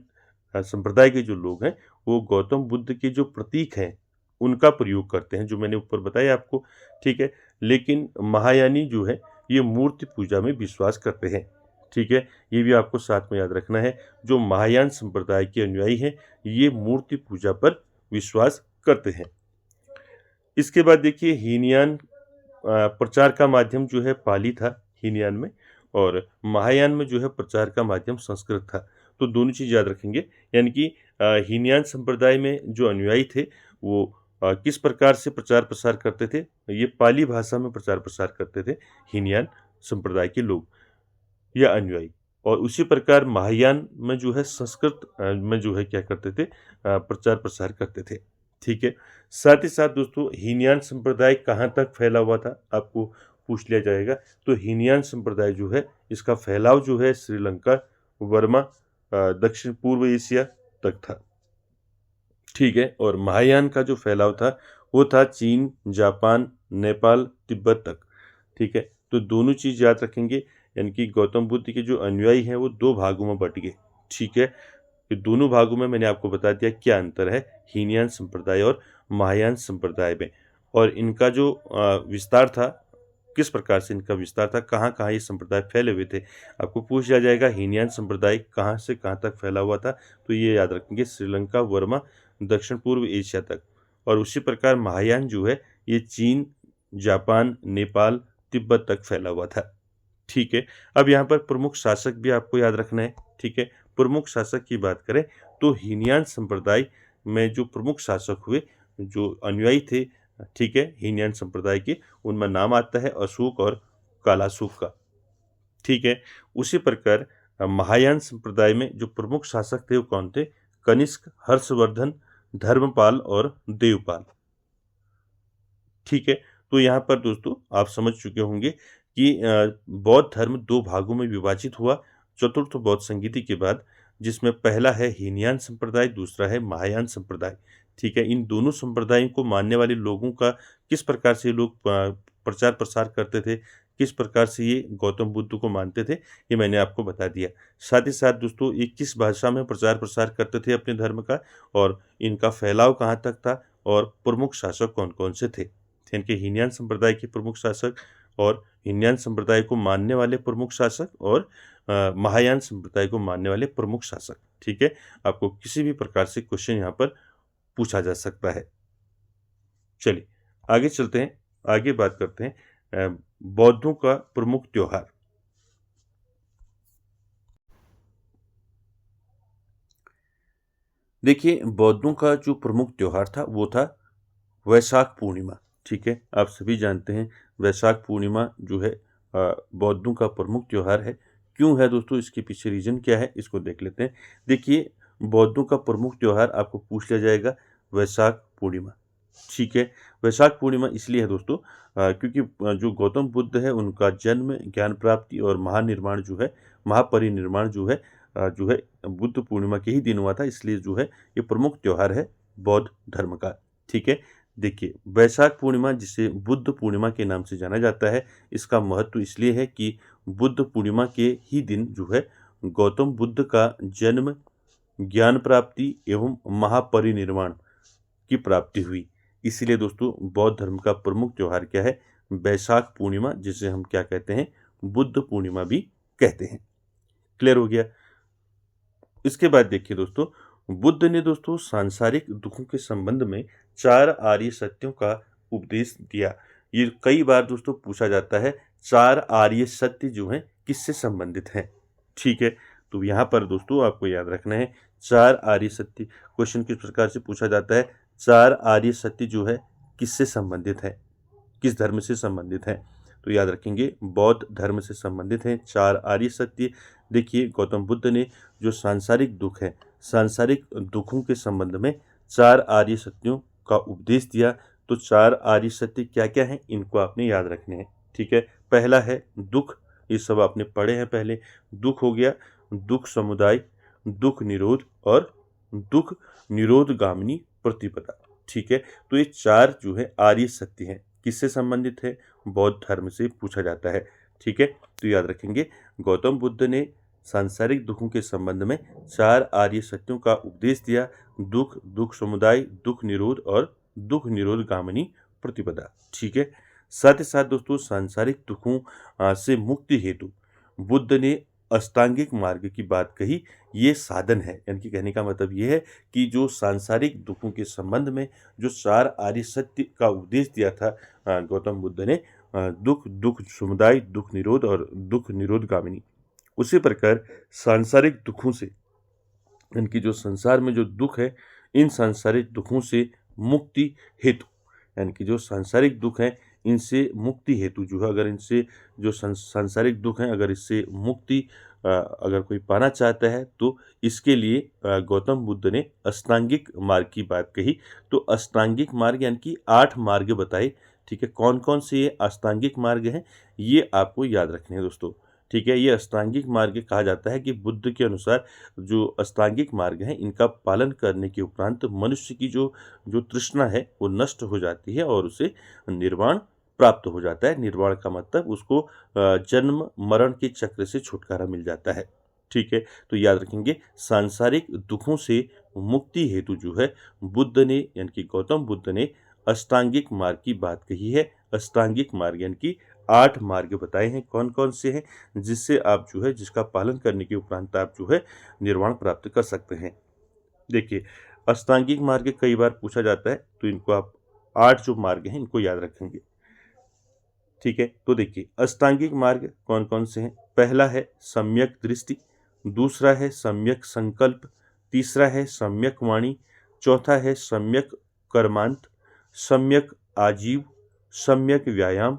संप्रदाय के जो लोग हैं वो गौतम बुद्ध के जो प्रतीक हैं उनका प्रयोग करते हैं, जो मैंने ऊपर बताया आपको। ठीक है, लेकिन महायानी जो है ये मूर्ति पूजा में विश्वास करते हैं। ठीक है, ये भी आपको साथ में याद रखना है। जो महायान संप्रदाय के अनुयायी हैं ये मूर्ति पूजा पर विश्वास करते हैं। इसके बाद देखिए हीनयान प्रचार का माध्यम जो है पाली था हीनयान में, और महायान में जो है प्रचार का माध्यम संस्कृत था। तो दोनों चीज़ याद रखेंगे, यानी कि हीनयान संप्रदाय में जो अनुयायी थे वो किस प्रकार से प्रचार प्रसार करते थे? ये पाली भाषा में प्रचार प्रसार करते थे हीनयान संप्रदाय के लोग या अनुयायी, और उसी प्रकार महायान में जो है संस्कृत में जो है क्या करते थे? प्रचार प्रसार करते थे। ठीक है, साथ ही साथ दोस्तों हीनयान संप्रदाय कहाँ तक फैला हुआ था आपको पूछ लिया जाएगा। तो हीनयान संप्रदाय जो है इसका फैलाव जो है श्रीलंका, वर्मा, दक्षिण पूर्व एशिया तक था। ठीक है, और महायान का जो फैलाव था वो था चीन, जापान, नेपाल, तिब्बत तक। ठीक है, तो दोनों चीज़ याद रखेंगे, यानी कि गौतम बुद्ध के जो अनुयायी हैं वो दो भागों में बट गए। ठीक है, तो दोनों भागों में मैंने आपको बता दिया क्या अंतर है हीनयान संप्रदाय और महायान संप्रदाय में, और इनका जो विस्तार था, किस प्रकार से इनका विस्तार था, कहाँ कहाँ ये संप्रदाय फैले हुए थे। आपको पूछ लिया जाएगा हीनयान संप्रदाय कहाँ से कहाँ तक फैला हुआ था, तो ये याद रखेंगे श्रीलंका, वर्मा, दक्षिण पूर्व एशिया तक। और उसी प्रकार महायान जो है ये चीन, जापान, नेपाल, तिब्बत तक फैला हुआ था। ठीक है, अब यहाँ पर प्रमुख शासक भी आपको याद रखना है। ठीक है, प्रमुख शासक की बात करें तो हीनयान संप्रदाय में जो प्रमुख शासक हुए, जो अनुयायी थे, ठीक है, हीनयान संप्रदाय के, उनमें नाम आता है अशोक और कालाशोक का। ठीक है, उसी प्रकार महायान संप्रदाय में जो प्रमुख शासक थे वो कौन थे? कनिष्क, हर्षवर्धन, धर्मपाल और देवपाल। ठीक है, तो यहाँ पर दोस्तों आप समझ चुके होंगे कि बौद्ध धर्म दो भागों में विभाजित हुआ चतुर्थ बौद्ध संगीति के बाद, जिसमें पहला है हीनयान संप्रदाय, दूसरा है महायान संप्रदाय। ठीक है, इन दोनों संप्रदायों को मानने वाले लोगों का किस प्रकार से लोग प्रचार प्रसार करते थे, किस प्रकार से ये गौतम बुद्ध को मानते थे, ये मैंने आपको बता दिया। साथ ही साथ दोस्तों ये किस भाषा में प्रचार प्रसार करते थे अपने धर्म का, और इनका फैलाव कहाँ तक था, और प्रमुख शासक कौन कौन से थे। इनके हीनयान संप्रदाय के प्रमुख शासक, और हीनयान संप्रदाय को मानने वाले प्रमुख शासक, और महायान संप्रदाय को मानने वाले प्रमुख शासक। ठीक है, आपको किसी भी प्रकार से क्वेश्चन यहाँ पर पूछा जा सकता है। चलिए आगे चलते हैं, आगे बात करते हैं बौद्धों का प्रमुख त्योहार। देखिए बौद्धों का जो प्रमुख त्योहार था वो था वैशाख पूर्णिमा। ठीक है, आप सभी जानते हैं वैशाख पूर्णिमा जो है बौद्धों का प्रमुख त्योहार है। क्यों है दोस्तों, इसके पीछे रीजन क्या है, इसको देख लेते हैं। देखिए बौद्धों का प्रमुख त्योहार आपको पूछ लिया जाएगा वैशाख पूर्णिमा। ठीक है, वैशाख पूर्णिमा इसलिए है दोस्तों क्योंकि जो गौतम बुद्ध है उनका जन्म, ज्ञान प्राप्ति और महानिर्माण जो है, महापरिनिर्माण जो है बुद्ध पूर्णिमा के ही दिन हुआ था, इसलिए जो है ये प्रमुख त्योहार है बौद्ध धर्म का। ठीक है, देखिए वैशाख पूर्णिमा जिसे बुद्ध पूर्णिमा के नाम से जाना जाता है, इसका महत्व इसलिए है कि बुद्ध पूर्णिमा के ही दिन जो है गौतम बुद्ध का जन्म, ज्ञान प्राप्ति एवं महापरिनिर्वाण की प्राप्ति हुई। इसीलिए दोस्तों बौद्ध धर्म का प्रमुख त्योहार क्या है? बैसाख पूर्णिमा, जिसे हम क्या कहते हैं? बुद्ध पूर्णिमा भी कहते हैं। क्लियर हो गया? इसके बाद देखिए दोस्तों, बुद्ध ने दोस्तों सांसारिक दुखों के संबंध में 4 आर्य सत्यों का उपदेश दिया। ये कई बार दोस्तों पूछा जाता है 4 आर्य सत्य जो हैं किससे संबंधित हैं। ठीक है, तो यहाँ पर दोस्तों आपको याद रखना है 4 आर्य सत्य। क्वेश्चन किस प्रकार से पूछा जाता है? 4 आर्य सत्य जो है किससे संबंधित है, किस धर्म से संबंधित है? तो याद रखेंगे बौद्ध धर्म से संबंधित हैं 4 आर्य सत्य। देखिए गौतम बुद्ध ने जो सांसारिक दुख है, सांसारिक दुखों के संबंध में 4 आर्य सत्यों का उपदेश दिया। तो 4 आर्य सत्य क्या क्या हैं, इनको आपने याद रखने हैं। ठीक है, पहला है दुख, ये सब आपने पढ़े हैं पहले। दुख हो गया, दुख समुदाय, दुख निरोध और दुख निरोधगामिनी प्रतिपदा। ठीक है, तो ये 4 जो है आर्य सत्य हैं, किससे संबंधित है? बौद्ध धर्म से पूछा जाता है। ठीक है, तो याद रखेंगे गौतम बुद्ध ने सांसारिक दुखों के संबंध में 4 आर्य सत्यों का उपदेश दिया। दुख, दुख समुदाय, दुख निरोध और दुख निरोधगामिनी प्रतिपदा। ठीक है, साथ ही साथ दोस्तों सांसारिक दुखों से मुक्ति हेतु बुद्ध ने अष्टांगिक मार्ग की बात कही। ये साधन है, यानी कि कहने का मतलब ये है कि जो सांसारिक दुखों के संबंध में जो 4 आर्य सत्य का उपदेश दिया था गौतम बुद्ध ने, दुख, दुख समुदाय, दुख निरोध और दुख निरोधगामिनी, उसी प्रकार सांसारिक दुखों से, इनकी जो संसार में जो दुख है, इन सांसारिक दुखों से मुक्ति हेतु, यानी कि जो सांसारिक दुख हैं इनसे मुक्ति हेतु जो है, अगर इनसे जो सांसारिक दुख हैं अगर इससे मुक्ति अगर कोई पाना चाहता है तो इसके लिए गौतम बुद्ध ने अष्टांगिक मार्ग की बात कही। तो अष्टांगिक मार्ग यानी कि 8 मार्ग बताए। ठीक है, कौन कौन से ये अष्टांगिक मार्ग हैं ये आपको याद रखने हैं दोस्तों। ठीक है, ये अष्टांगिक मार्ग कहा जाता है कि बुद्ध के अनुसार जो अष्टांगिक मार्ग हैं इनका पालन करने के उपरांत मनुष्य की जो तृष्णा है वो नष्ट हो जाती है और उसे निर्वाण प्राप्त हो जाता है। निर्वाण का मतलब उसको जन्म मरण के चक्र से छुटकारा मिल जाता है। ठीक है, तो याद रखेंगे सांसारिक दुखों से मुक्ति हेतु जो है बुद्ध ने, यानी कि गौतम बुद्ध ने अष्टांगिक मार्ग की बात कही है। अष्टांगिक मार्ग यानी कि 8 मार्ग बताए हैं, कौन कौन से हैं, जिससे आप जो है जिसका पालन करने के उपरांत आप जो है निर्वाण प्राप्त कर सकते हैं। देखिए अष्टांगिक मार्ग कई बार पूछा जाता है, तो इनको आप 8 जो मार्ग हैं इनको याद रखेंगे। ठीक है, तो देखिए अष्टांगिक मार्ग कौन कौन से हैं? पहला है सम्यक दृष्टि, दूसरा है सम्यक संकल्प, तीसरा है सम्यक वाणी, चौथा है सम्यक कर्मांत, सम्यक आजीव, सम्यक व्यायाम,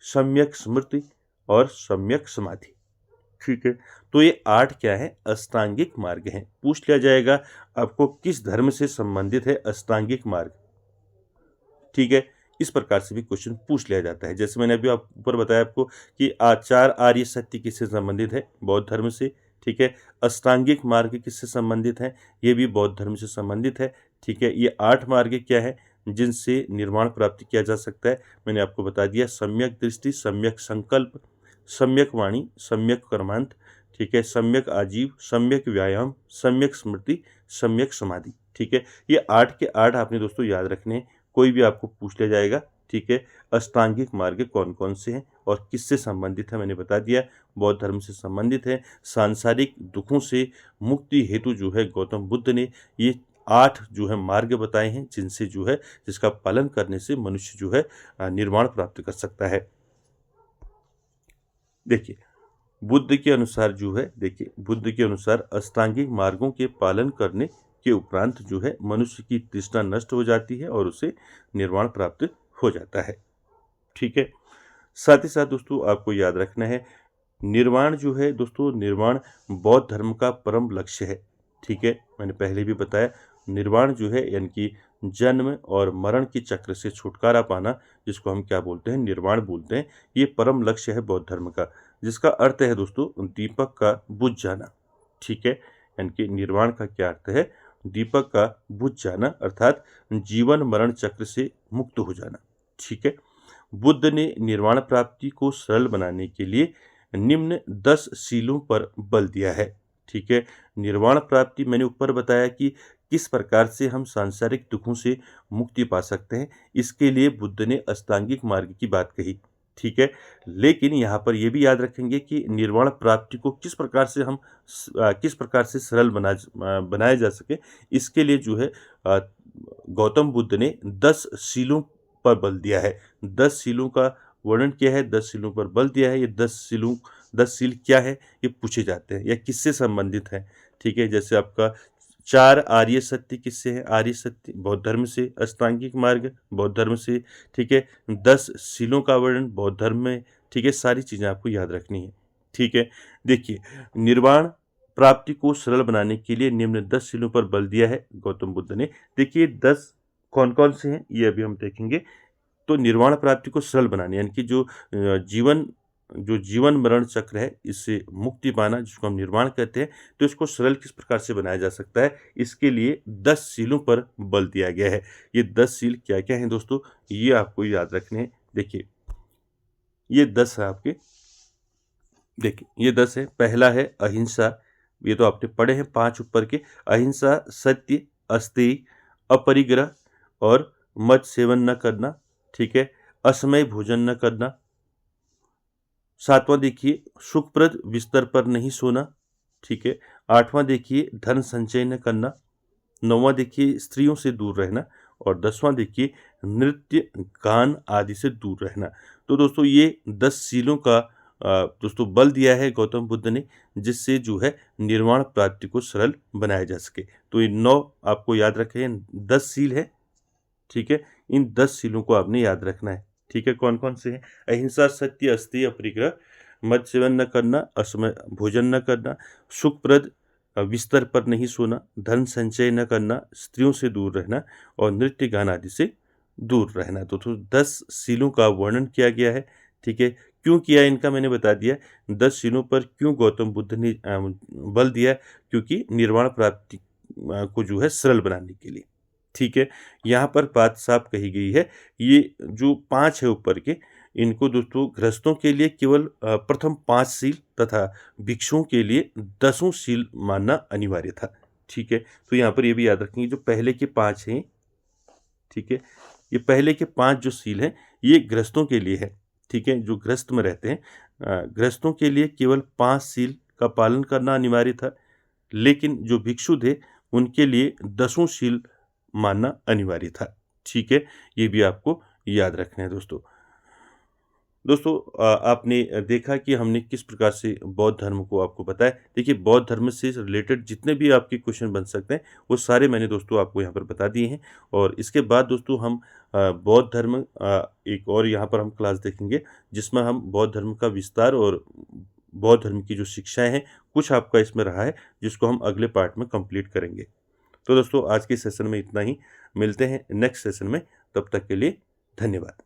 सम्यक स्मृति और सम्यक समाधि। ठीक है, तो ये 8 क्या है? अष्टांगिक मार्ग हैं। पूछ लिया जाएगा आपको किस धर्म से संबंधित है अष्टांगिक मार्ग। ठीक है, इस प्रकार से भी क्वेश्चन पूछ लिया जाता है। जैसे मैंने अभी आप ऊपर बताया आपको कि 4 आर्य सत्य किससे संबंधित है? बौद्ध धर्म से। ठीक है, अष्टांगिक मार्ग किससे संबंधित है? ये भी बौद्ध धर्म से संबंधित है। ठीक है, ये 8 मार्ग क्या है जिनसे निर्वाण प्राप्त किया जा सकता है? मैंने आपको बता दिया, सम्यक दृष्टि, सम्यक संकल्प, सम्यक वाणी, सम्यक कर्मांत, ठीक है, सम्यक आजीव, सम्यक व्यायाम, सम्यक स्मृति, सम्यक समाधि। ठीक है, ये 8 के 8 आपने दोस्तों याद रखने हैं, कोई भी आपको पूछ लिया जाएगा। ठीक है, अष्टांगिक मार्ग कौन कौन से हैं और किससे संबंधित है मैंने बता दिया, बौद्ध धर्म से संबंधित है। सांसारिक दुखों से मुक्ति हेतु जो है गौतम बुद्ध ने ये 8 जो है मार्ग बताए हैं, जिनसे जो है जिसका पालन करने से मनुष्य जो है निर्वाण प्राप्त कर सकता है। देखिए बुद्ध के अनुसार जो है, देखिए बुद्ध के अनुसार अष्टांगिक मार्गों के पालन करने के उपरांत जो है मनुष्य की तृष्णा नष्ट हो जाती है और उसे निर्वाण प्राप्त हो जाता है। ठीक है, साथ ही साथ दोस्तों आपको याद रखना है निर्वाण जो है दोस्तों, निर्वाण बौद्ध धर्म का परम लक्ष्य है। ठीक है, मैंने पहले भी बताया निर्वाण जो है यानी कि जन्म और मरण के चक्र से छुटकारा पाना, जिसको हम क्या बोलते हैं? निर्वाण बोलते हैं। ये परम लक्ष्य है बौद्ध धर्म का, जिसका अर्थ है दोस्तों दीपक का बुझ जाना। ठीक है, यानी कि निर्वाण का क्या अर्थ है? दीपक का बुझ जाना, अर्थात जीवन मरण चक्र से मुक्त हो जाना। ठीक है, बुद्ध ने निर्वाण प्राप्ति को सरल बनाने के लिए निम्न 10 शीलों पर बल दिया है। ठीक है, निर्वाण प्राप्ति मैंने ऊपर बताया कि किस प्रकार से हम सांसारिक दुखों से मुक्ति पा सकते हैं, इसके लिए बुद्ध ने अष्टांगिक मार्ग की बात कही। ठीक है, लेकिन यहाँ पर यह भी याद रखेंगे कि निर्वाण प्राप्ति को किस प्रकार से हम किस प्रकार से सरल बनाया जा सके, इसके लिए जो है गौतम बुद्ध ने 10 शीलों पर बल दिया है। 10 शीलों का वर्णन किया है, 10 शीलों पर बल दिया है। ये 10 शील क्या है, ये पूछे जाते हैं या किससे संबंधित है। ठीक है, जैसे आपका 4 आर्य सत्य किससे है, आर्य सत्य बौद्ध धर्म से, अष्टांगिक मार्ग बौद्ध धर्म से। ठीक है, 10 शीलों का वर्णन बौद्ध धर्म में। ठीक है, सारी चीज़ें आपको याद रखनी है। ठीक है, देखिए निर्वाण प्राप्ति को सरल बनाने के लिए निम्न 10 शीलों पर बल दिया है गौतम बुद्ध ने। देखिए 10 कौन कौन से हैं ये अभी हम देखेंगे। तो निर्वाण प्राप्ति को सरल बनाने यानी कि जो जीवन मरण चक्र है, इससे मुक्ति पाना जिसको हम निर्वाण कहते हैं, तो इसको सरल किस प्रकार से बनाया जा सकता है, इसके लिए 10 शीलों पर बल दिया गया है। ये 10 शील क्या क्या हैं दोस्तों, ये आपको याद रखने हैं। देखिए ये 10 है आपके, देखिए ये 10 है। पहला है अहिंसा, ये तो आपने पढ़े हैं 5 ऊपर के। अहिंसा, सत्य, अस्तेय, अपरिग्रह और मद सेवन न करना। ठीक है, असमय भोजन न करना। 7वां देखिए सुखप्रद बिस्तर पर नहीं सोना। ठीक है, 8वां देखिए धन संचय न करना। 9वां देखिए स्त्रियों से दूर रहना। और 10वां देखिए नृत्य गान आदि से दूर रहना। तो दोस्तों ये 10 शीलों का दोस्तों बल दिया है गौतम बुद्ध ने, जिससे जो है निर्वाण प्राप्ति को सरल बनाया जा सके। तो ये 9 आपको याद रखें, 10 शील है। ठीक है, इन 10 शीलों को आपने याद रखना है। ठीक है, कौन कौन से हैं, अहिंसा, सत्य, अस्तेय, अपरिग्रह, मद सेवन न करना, असमय भोजन न करना, सुखप्रद बिस्तर पर नहीं सोना, धन संचय न करना, स्त्रियों से दूर रहना और नृत्य गान आदि से दूर रहना। तो 10 शीलों का वर्णन किया गया है। ठीक है, क्यों किया इनका मैंने बता दिया। 10 शीलों पर क्यों गौतम बुद्ध ने बल दिया, क्योंकि निर्वाण प्राप्ति को जो है सरल बनाने के लिए। ठीक है, यहाँ पर बात साफ कही गई है। ये जो 5 है ऊपर के, इनको दोस्तों गृहस्थों के लिए केवल प्रथम 5 शील तथा भिक्षुओं के लिए 10 शील मानना अनिवार्य था। ठीक है, तो यहाँ पर ये भी याद रखेंगे जो पहले के 5 हैं। ठीक है, ये पहले के 5 जो शील हैं ये गृहस्थों के लिए है। ठीक है, जो गृहस्थ में रहते हैं, गृहस्थों के लिए केवल 5 शील का पालन करना अनिवार्य था, लेकिन जो भिक्षु थे उनके लिए 10 शील मानना अनिवार्य था। ठीक है, ये भी आपको याद रखना है दोस्तों। आपने देखा कि हमने किस प्रकार से बौद्ध धर्म को आपको बताया। देखिए बौद्ध धर्म से रिलेटेड जितने भी आपके क्वेश्चन बन सकते हैं वो सारे मैंने दोस्तों आपको यहाँ पर बता दिए हैं। और इसके बाद दोस्तों हम बौद्ध धर्म एक और यहाँ पर हम क्लास देखेंगे, जिसमें हम बौद्ध धर्म का विस्तार और बौद्ध धर्म की जो शिक्षाएं हैं कुछ आपका इसमें रहा है, जिसको हम अगले पार्ट में कंप्लीट करेंगे। तो दोस्तों आज के सेशन में इतना ही, मिलते हैं नेक्स्ट सेशन में, तब तक के लिए धन्यवाद।